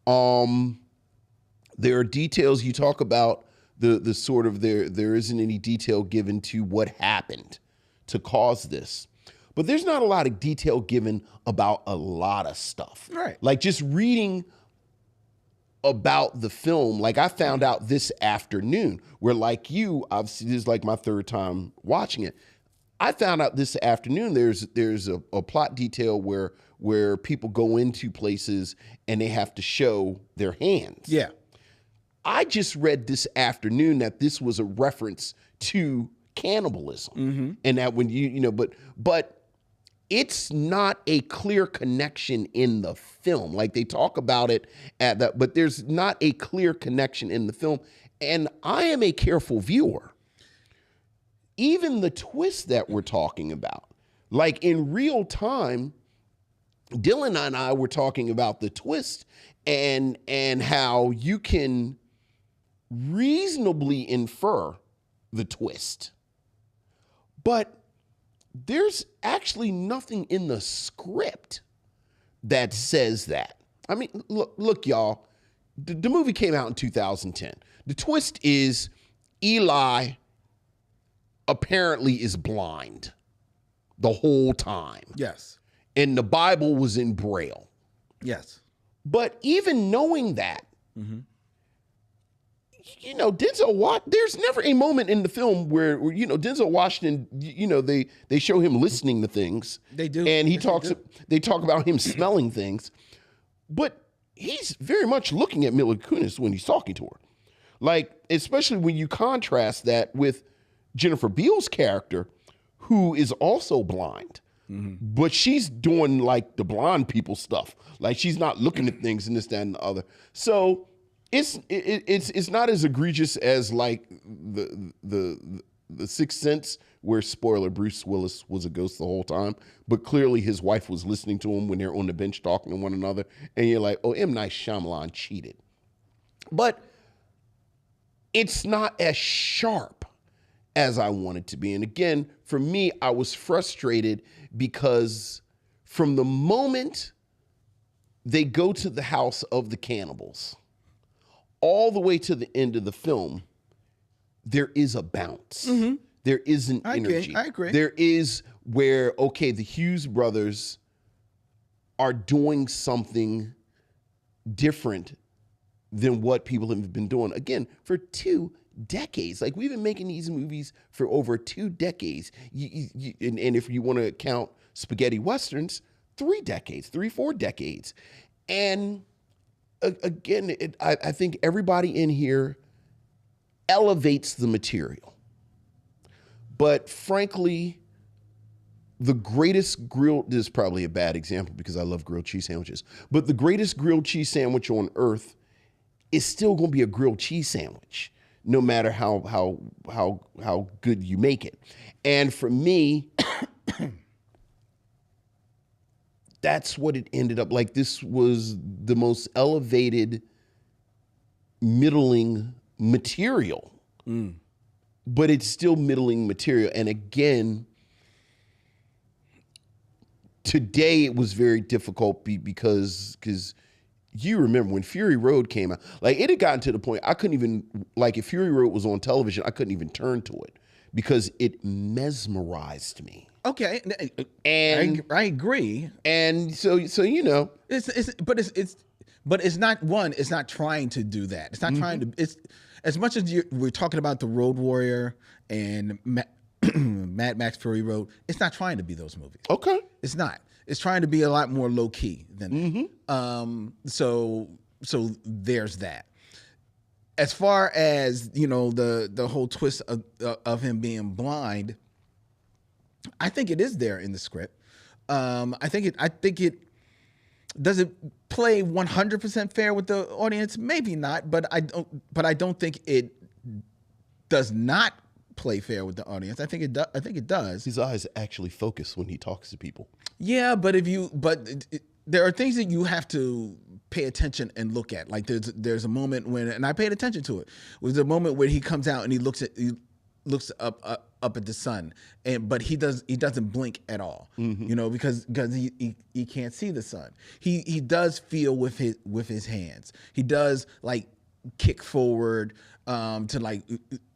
[SPEAKER 2] There are details you talk about the sort of there isn't any detail given to what happened to cause this. But there's not a lot of detail given about a lot of stuff.
[SPEAKER 1] Right.
[SPEAKER 2] Like just reading about the film, like I found out this afternoon, where like you, obviously this is like my third time watching it. I found out this afternoon there's a plot detail where people go into places and they have to show their hands.
[SPEAKER 1] Yeah.
[SPEAKER 2] I just read this afternoon that this was a reference to cannibalism. And that when but it's not a clear connection in the film. Like they talk about it but there's not a clear connection in the film. And I am a careful viewer. Even the twist that we're talking about, like in real time, Dylan and I were talking about the twist and how you can reasonably infer the twist. But there's actually nothing in the script that says that. I mean, look, y'all, the movie came out in 2010. The twist is Eli apparently is blind the whole time.
[SPEAKER 1] Yes.
[SPEAKER 2] And the Bible was in Braille.
[SPEAKER 1] Yes.
[SPEAKER 2] But even knowing that, Denzel there's never a moment in the film where Denzel Washington, they show him listening to things.
[SPEAKER 1] They do.
[SPEAKER 2] And
[SPEAKER 1] Yes,
[SPEAKER 2] they talk about him smelling things. But he's very much looking at Mila Kunis when he's talking to her. Like, especially when you contrast that with Jennifer Beals' character, who is also blind. But she's doing like the blind people stuff. Like she's not looking at things and this, that, and the other. So It's not as egregious as like the Sixth Sense, where, spoiler, Bruce Willis was a ghost the whole time, but clearly his wife was listening to him when they're on the bench talking to one another, and you're like, oh, M. Night Shyamalan cheated. But it's not as sharp as I want it to be. And again, for me, I was frustrated because from the moment they go to the house of the cannibals all the way to the end of the film, there is a bounce. Mm-hmm. There is an energy.
[SPEAKER 1] I agree.
[SPEAKER 2] There is where, okay, the Hughes brothers are doing something different than what people have been doing, again, for 2 decades. Like, we've been making these movies for over 2 decades. And if you want to count spaghetti westerns, 3 decades, 4 decades. And again, I think everybody in here elevates the material. But frankly, the greatest grilled, this is probably a bad example because I love grilled cheese sandwiches, but the greatest grilled cheese sandwich on earth is still going to be a grilled cheese sandwich, no matter how good you make it. And for me, that's what it ended up like. This was the most elevated, middling material, but it's still middling material. And again, today it was very difficult because you remember when Fury Road came out, like, it had gotten to the point I couldn't even, like, if Fury Road was on television, I couldn't even turn to it because it mesmerized me.
[SPEAKER 1] Okay,
[SPEAKER 2] And
[SPEAKER 1] I agree.
[SPEAKER 2] And so you know,
[SPEAKER 1] but it's not one. It's not trying to do that. It's not trying to. It's as much as we're talking about the Road Warrior and Mad Max Fury Road. It's not trying to be those movies.
[SPEAKER 2] Okay,
[SPEAKER 1] it's not. It's trying to be a lot more low key than that. So there's that. As far as, you know, the whole twist of him being blind, I think it is there in the script. I think it does it play 100% fair with the audience? Maybe not, but I don't think it does not play fair with the audience. I think it does.
[SPEAKER 2] His eyes actually focus when he talks to people. Yeah,
[SPEAKER 1] but there are things that you have to pay attention and look at. Like there's a moment when, and I paid attention to it. It was a moment where he comes out and he looks up at the sun, but he doesn't blink at all. You know, because he can't see the sun. He does feel with his hands. He does like kick forward to like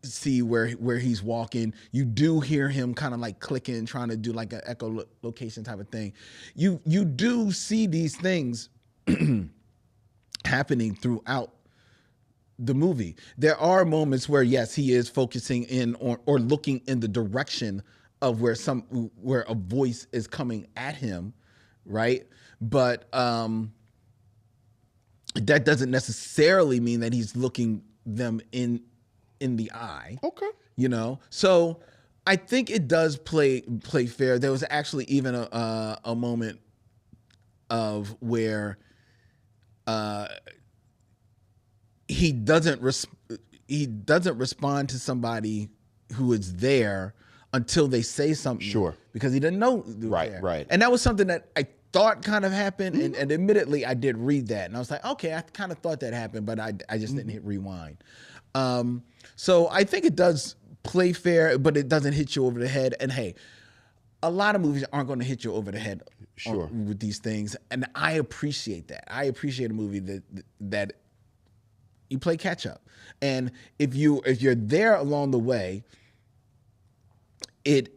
[SPEAKER 1] see where he's walking. You do hear him kind of like clicking, trying to do like an echolocation type of thing. You do see these things happening throughout the movie. There are moments where, yes, he is focusing in or looking in the direction of where a voice is coming at him, right? But that doesn't necessarily mean that he's looking them in the eye.
[SPEAKER 2] Okay.
[SPEAKER 1] You know? So I think it does play fair. There was actually even a moment of where he doesn't respond to somebody who is there until they say something.
[SPEAKER 2] Sure.
[SPEAKER 1] Because he didn't know they were there.
[SPEAKER 2] Right.
[SPEAKER 1] And that was something that I thought kind of happened, and admittedly I did read that, and I was like, okay, I kind of thought that happened, but I just didn't hit rewind. So I think it does play fair, but it doesn't hit you over the head. And hey, a lot of movies aren't going to hit you over the head with these things, and I appreciate that. I appreciate a movie that you play catch up, and if you're there along the way, it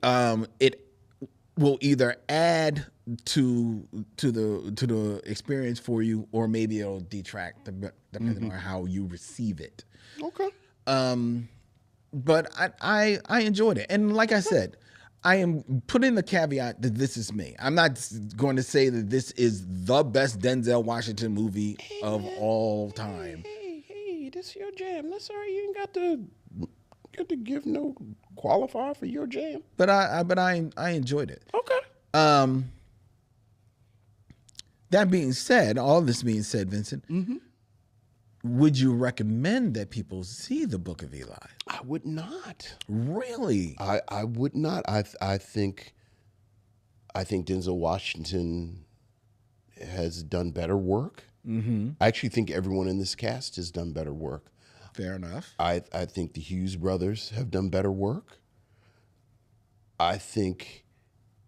[SPEAKER 1] will either add to the experience for you, or maybe it'll detract depending on how you receive it.
[SPEAKER 2] Okay.
[SPEAKER 1] But I enjoyed it, and like I said, I am putting the caveat that this is me. I'm not going to say that this is the best Denzel Washington movie of all time.
[SPEAKER 2] Hey, this is your jam. That's all right. You ain't got to give no qualifier for your jam.
[SPEAKER 1] But I enjoyed it.
[SPEAKER 2] Okay.
[SPEAKER 1] That being said, all this being said, Vincent, Would you recommend that people see the Book of Eli?
[SPEAKER 2] I would not.
[SPEAKER 1] Really?
[SPEAKER 2] I would not. I think Denzel Washington has done better work. Mm-hmm. I actually think everyone in this cast has done better work.
[SPEAKER 1] Fair enough.
[SPEAKER 2] I think the Hughes brothers have done better work. I think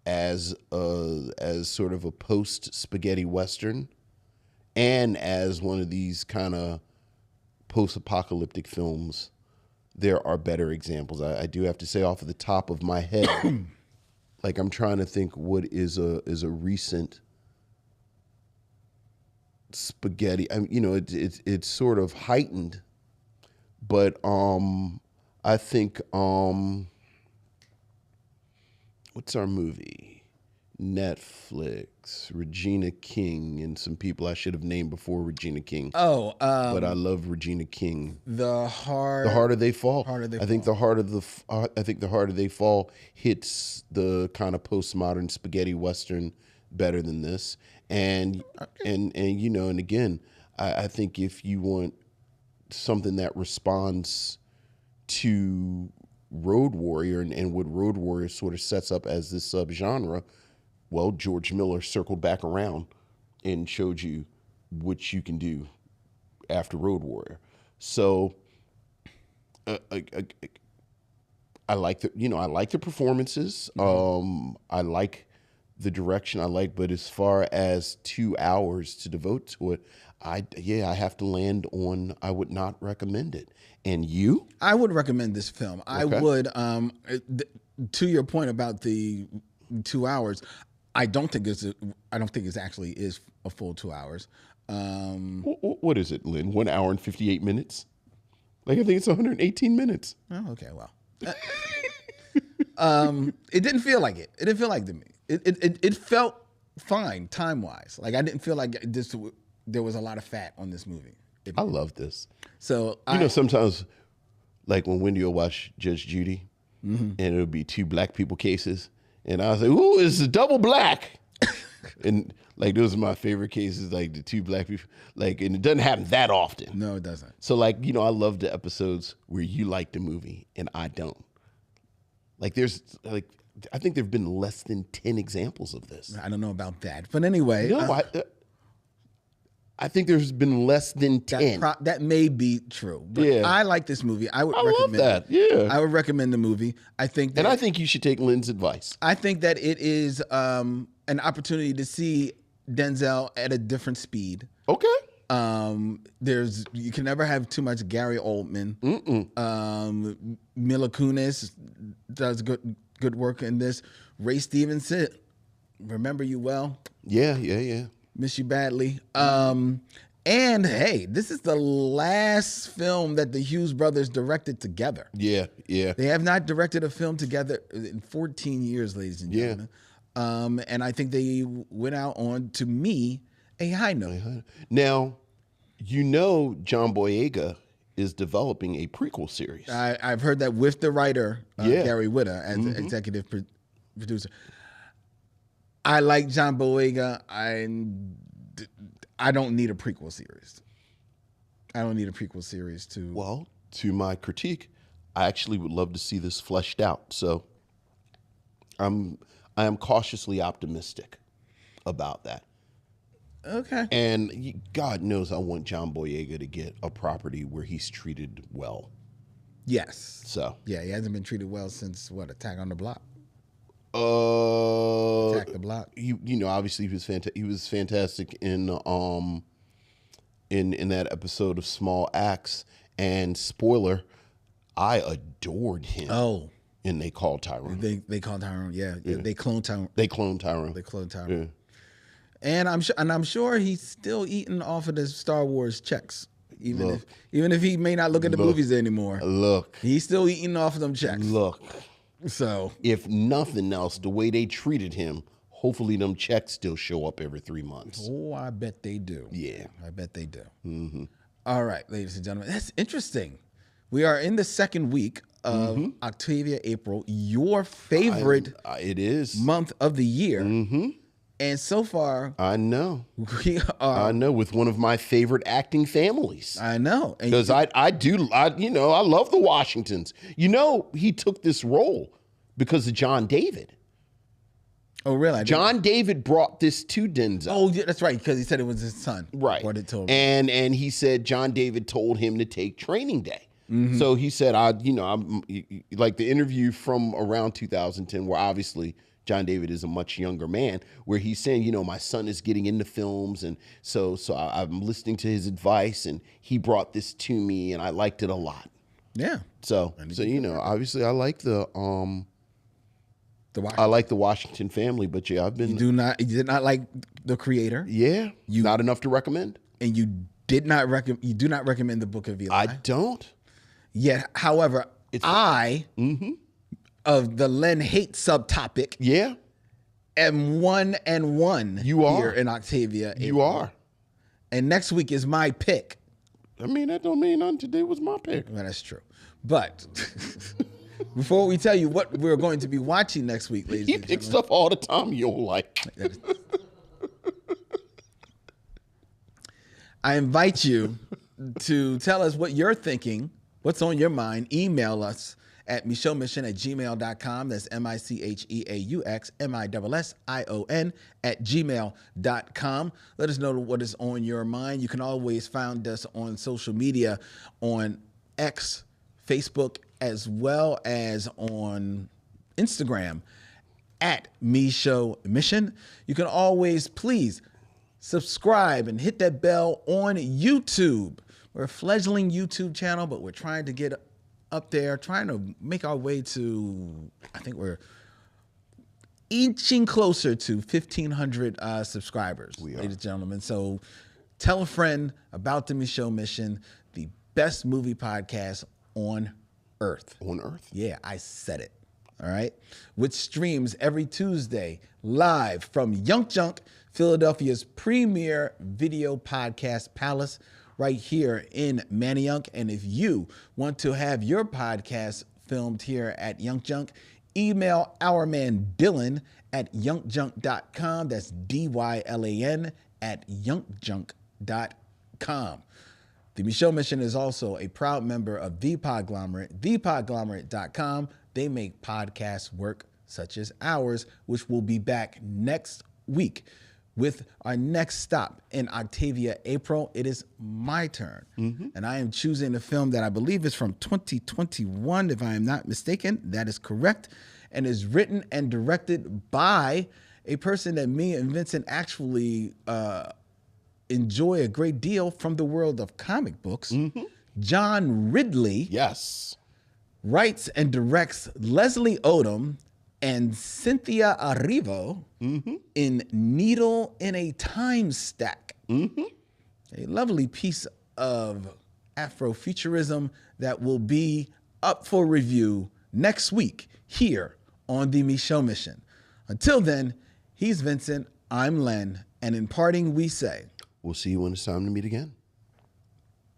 [SPEAKER 2] as sort of a post spaghetti western, and as one of these kind of post apocalyptic films, there are better examples. I do have to say off of the top of my head, like I'm trying to think what is a recent spaghetti. I mean, you know, it's sort of heightened, but I think what's our movie? Netflix, Regina King, and some people I should have named before Regina King.
[SPEAKER 1] Oh,
[SPEAKER 2] but I love Regina King.
[SPEAKER 1] The
[SPEAKER 2] Harder They Fall.
[SPEAKER 1] I
[SPEAKER 2] think the Harder They Fall hits the kind of postmodern spaghetti western better than this. And you know, and again, I think if you want something that responds to Road Warrior and what Road Warrior sort of sets up as this subgenre, well, George Miller circled back around and showed you what you can do after Road Warrior. So I like the performances. I like the direction. But as far as 2 hours to devote to it, I have to land on I would not recommend it. And you?
[SPEAKER 1] I would recommend this film. I would. To your point about the 2 hours, I don't think it's actually is a full 2 hours.
[SPEAKER 2] What is it, Lynn? 1 hour and 58 minutes? Like I think it's 118 minutes.
[SPEAKER 1] Oh, okay. Well, it didn't feel like it. It didn't feel like to me. It felt fine time wise. Like I didn't feel like there was a lot of fat on this movie.
[SPEAKER 2] I love this.
[SPEAKER 1] So
[SPEAKER 2] sometimes, like when Wendy will watch Judge Judy, and it'll be 2 black people cases, and I was like, "Ooh, it's a double black," and like those are my favorite cases, like the 2 black people. Like, and it doesn't happen that often.
[SPEAKER 1] No, it doesn't.
[SPEAKER 2] So, like, you know, I love the episodes where you like the movie and I don't. Like, there's like, I think there've been less than 10 examples of this.
[SPEAKER 1] I don't know about that, but anyway,
[SPEAKER 2] no, I think there's been less than 10.
[SPEAKER 1] That may be true. But yeah. I like this movie. I would recommend
[SPEAKER 2] that. Yeah.
[SPEAKER 1] I would recommend the movie. I think
[SPEAKER 2] you should take Lynn's advice.
[SPEAKER 1] I think that it is an opportunity to see Denzel at a different speed.
[SPEAKER 2] Okay.
[SPEAKER 1] You can never have too much Gary Oldman. Mila Kunis does good work in this. Ray Stevenson, remember you well.
[SPEAKER 2] Yeah.
[SPEAKER 1] Miss you badly. And hey, this is the last film that the Hughes brothers directed together.
[SPEAKER 2] Yeah.
[SPEAKER 1] They have not directed a film together in 14 years, ladies and gentlemen. And I think they went out on, to me, a high note.
[SPEAKER 2] Now, you know John Boyega is developing a prequel series.
[SPEAKER 1] I've heard that with the writer, Gary Whitta, as executive producer. I like John Boyega. I don't need a prequel series. I don't need a prequel series to...
[SPEAKER 2] Well, to my critique, I actually would love to see this fleshed out. So I am cautiously optimistic about that.
[SPEAKER 1] Okay.
[SPEAKER 2] And God knows I want John Boyega to get a property where he's treated well.
[SPEAKER 1] Yes.
[SPEAKER 2] So.
[SPEAKER 1] Yeah, he hasn't been treated well since, Attack on the Block?
[SPEAKER 2] Attack
[SPEAKER 1] the Block.
[SPEAKER 2] You know, obviously he was fantastic in that episode of Small Axe. And spoiler, I adored him.
[SPEAKER 1] Oh.
[SPEAKER 2] And They Called Tyrone.
[SPEAKER 1] They called Tyrone. Yeah. They cloned Tyrone.
[SPEAKER 2] They cloned Tyrone.
[SPEAKER 1] Yeah. And I'm sure he's still eating off of the Star Wars checks. Even if he may not look at the movies anymore. He's still eating off of them checks. So
[SPEAKER 2] if nothing else, the way they treated him, hopefully them checks still show up every 3 months.
[SPEAKER 1] Oh, I bet they do.
[SPEAKER 2] Yeah.
[SPEAKER 1] I bet they do. Mm-hmm. All right, ladies and gentlemen. That's interesting. We are in the second week of Octavia April, your favorite
[SPEAKER 2] it is
[SPEAKER 1] month of the year.
[SPEAKER 2] Mm-hmm.
[SPEAKER 1] And so far,
[SPEAKER 2] I know.
[SPEAKER 1] we are.
[SPEAKER 2] I know, with one of my favorite acting families.
[SPEAKER 1] I know.
[SPEAKER 2] Because I love the Washingtons. You know, he took this role because of John David.
[SPEAKER 1] Oh, really?
[SPEAKER 2] John David brought this to Denzel.
[SPEAKER 1] Oh, yeah, that's right, because he said it was his son.
[SPEAKER 2] Right.
[SPEAKER 1] Brought it to him.
[SPEAKER 2] And he said John David told him to take Training Day. So he said, I'm like the interview from around 2010, where obviously John David is a much younger man, where he's saying, my son is getting into films, and so I'm listening to his advice, and he brought this to me, and I liked it a lot.
[SPEAKER 1] Yeah.
[SPEAKER 2] So obviously I like the Washington family, but yeah, you
[SPEAKER 1] did not like the creator.
[SPEAKER 2] Yeah. Not enough to recommend.
[SPEAKER 1] And you do not recommend the Book of Eli.
[SPEAKER 2] I don't.
[SPEAKER 1] Yet, however, of the Len hate subtopic, am 1 and 1 here in Octavia.
[SPEAKER 2] You are.
[SPEAKER 1] And next week is my pick.
[SPEAKER 2] I mean, that don't mean nothing. Today was my pick.
[SPEAKER 1] Well, that's true. But before we tell you what we're going to be watching next week, ladies and gentlemen.
[SPEAKER 2] He picks stuff all the time you don't like.
[SPEAKER 1] I invite you to tell us what you're thinking, what's on your mind. Email us at micheauxmission@gmail.com. That's micheauxmission@gmail.com. Let us know what is on your mind. You can always find us on social media, on X, Facebook, as well as on Instagram at Micheaux Mission. You can always please subscribe and hit that bell on YouTube. We're a fledgling YouTube channel, but we're trying to get up there, trying to make our way to, I think we're inching closer to 1,500 subscribers, ladies and gentlemen. So tell a friend about the Micheaux Mission, the best movie podcast on earth.
[SPEAKER 2] On earth?
[SPEAKER 1] Yeah, I said it. All right. Which streams every Tuesday live from Young Junk, Philadelphia's premier video podcast palace, right here in Manayunk. And if you want to have your podcast filmed here at Young Junk, email our man Dylan at youngjunk.com. That's DYLAN at youngjunk.com. The Micheaux Mission is also a proud member of The Podglomerate, thepodglomerate.com. They make podcasts work such as ours, which will be back next week with our next stop in Octavia, April. It is my turn. And I am choosing a film that I believe is from 2021, if I am not mistaken. That is correct. And is written and directed by a person that me and Vincent actually enjoy a great deal from the world of comic books. John Ridley.
[SPEAKER 2] Yes.
[SPEAKER 1] Writes and directs Leslie Odom and Cynthia Erivo in Needle in a Time Stack. A lovely piece of Afrofuturism that will be up for review next week here on the Micheaux Mission. Until then, he's Vincent, I'm Len, and in parting we say,
[SPEAKER 2] we'll see you when it's time to meet again.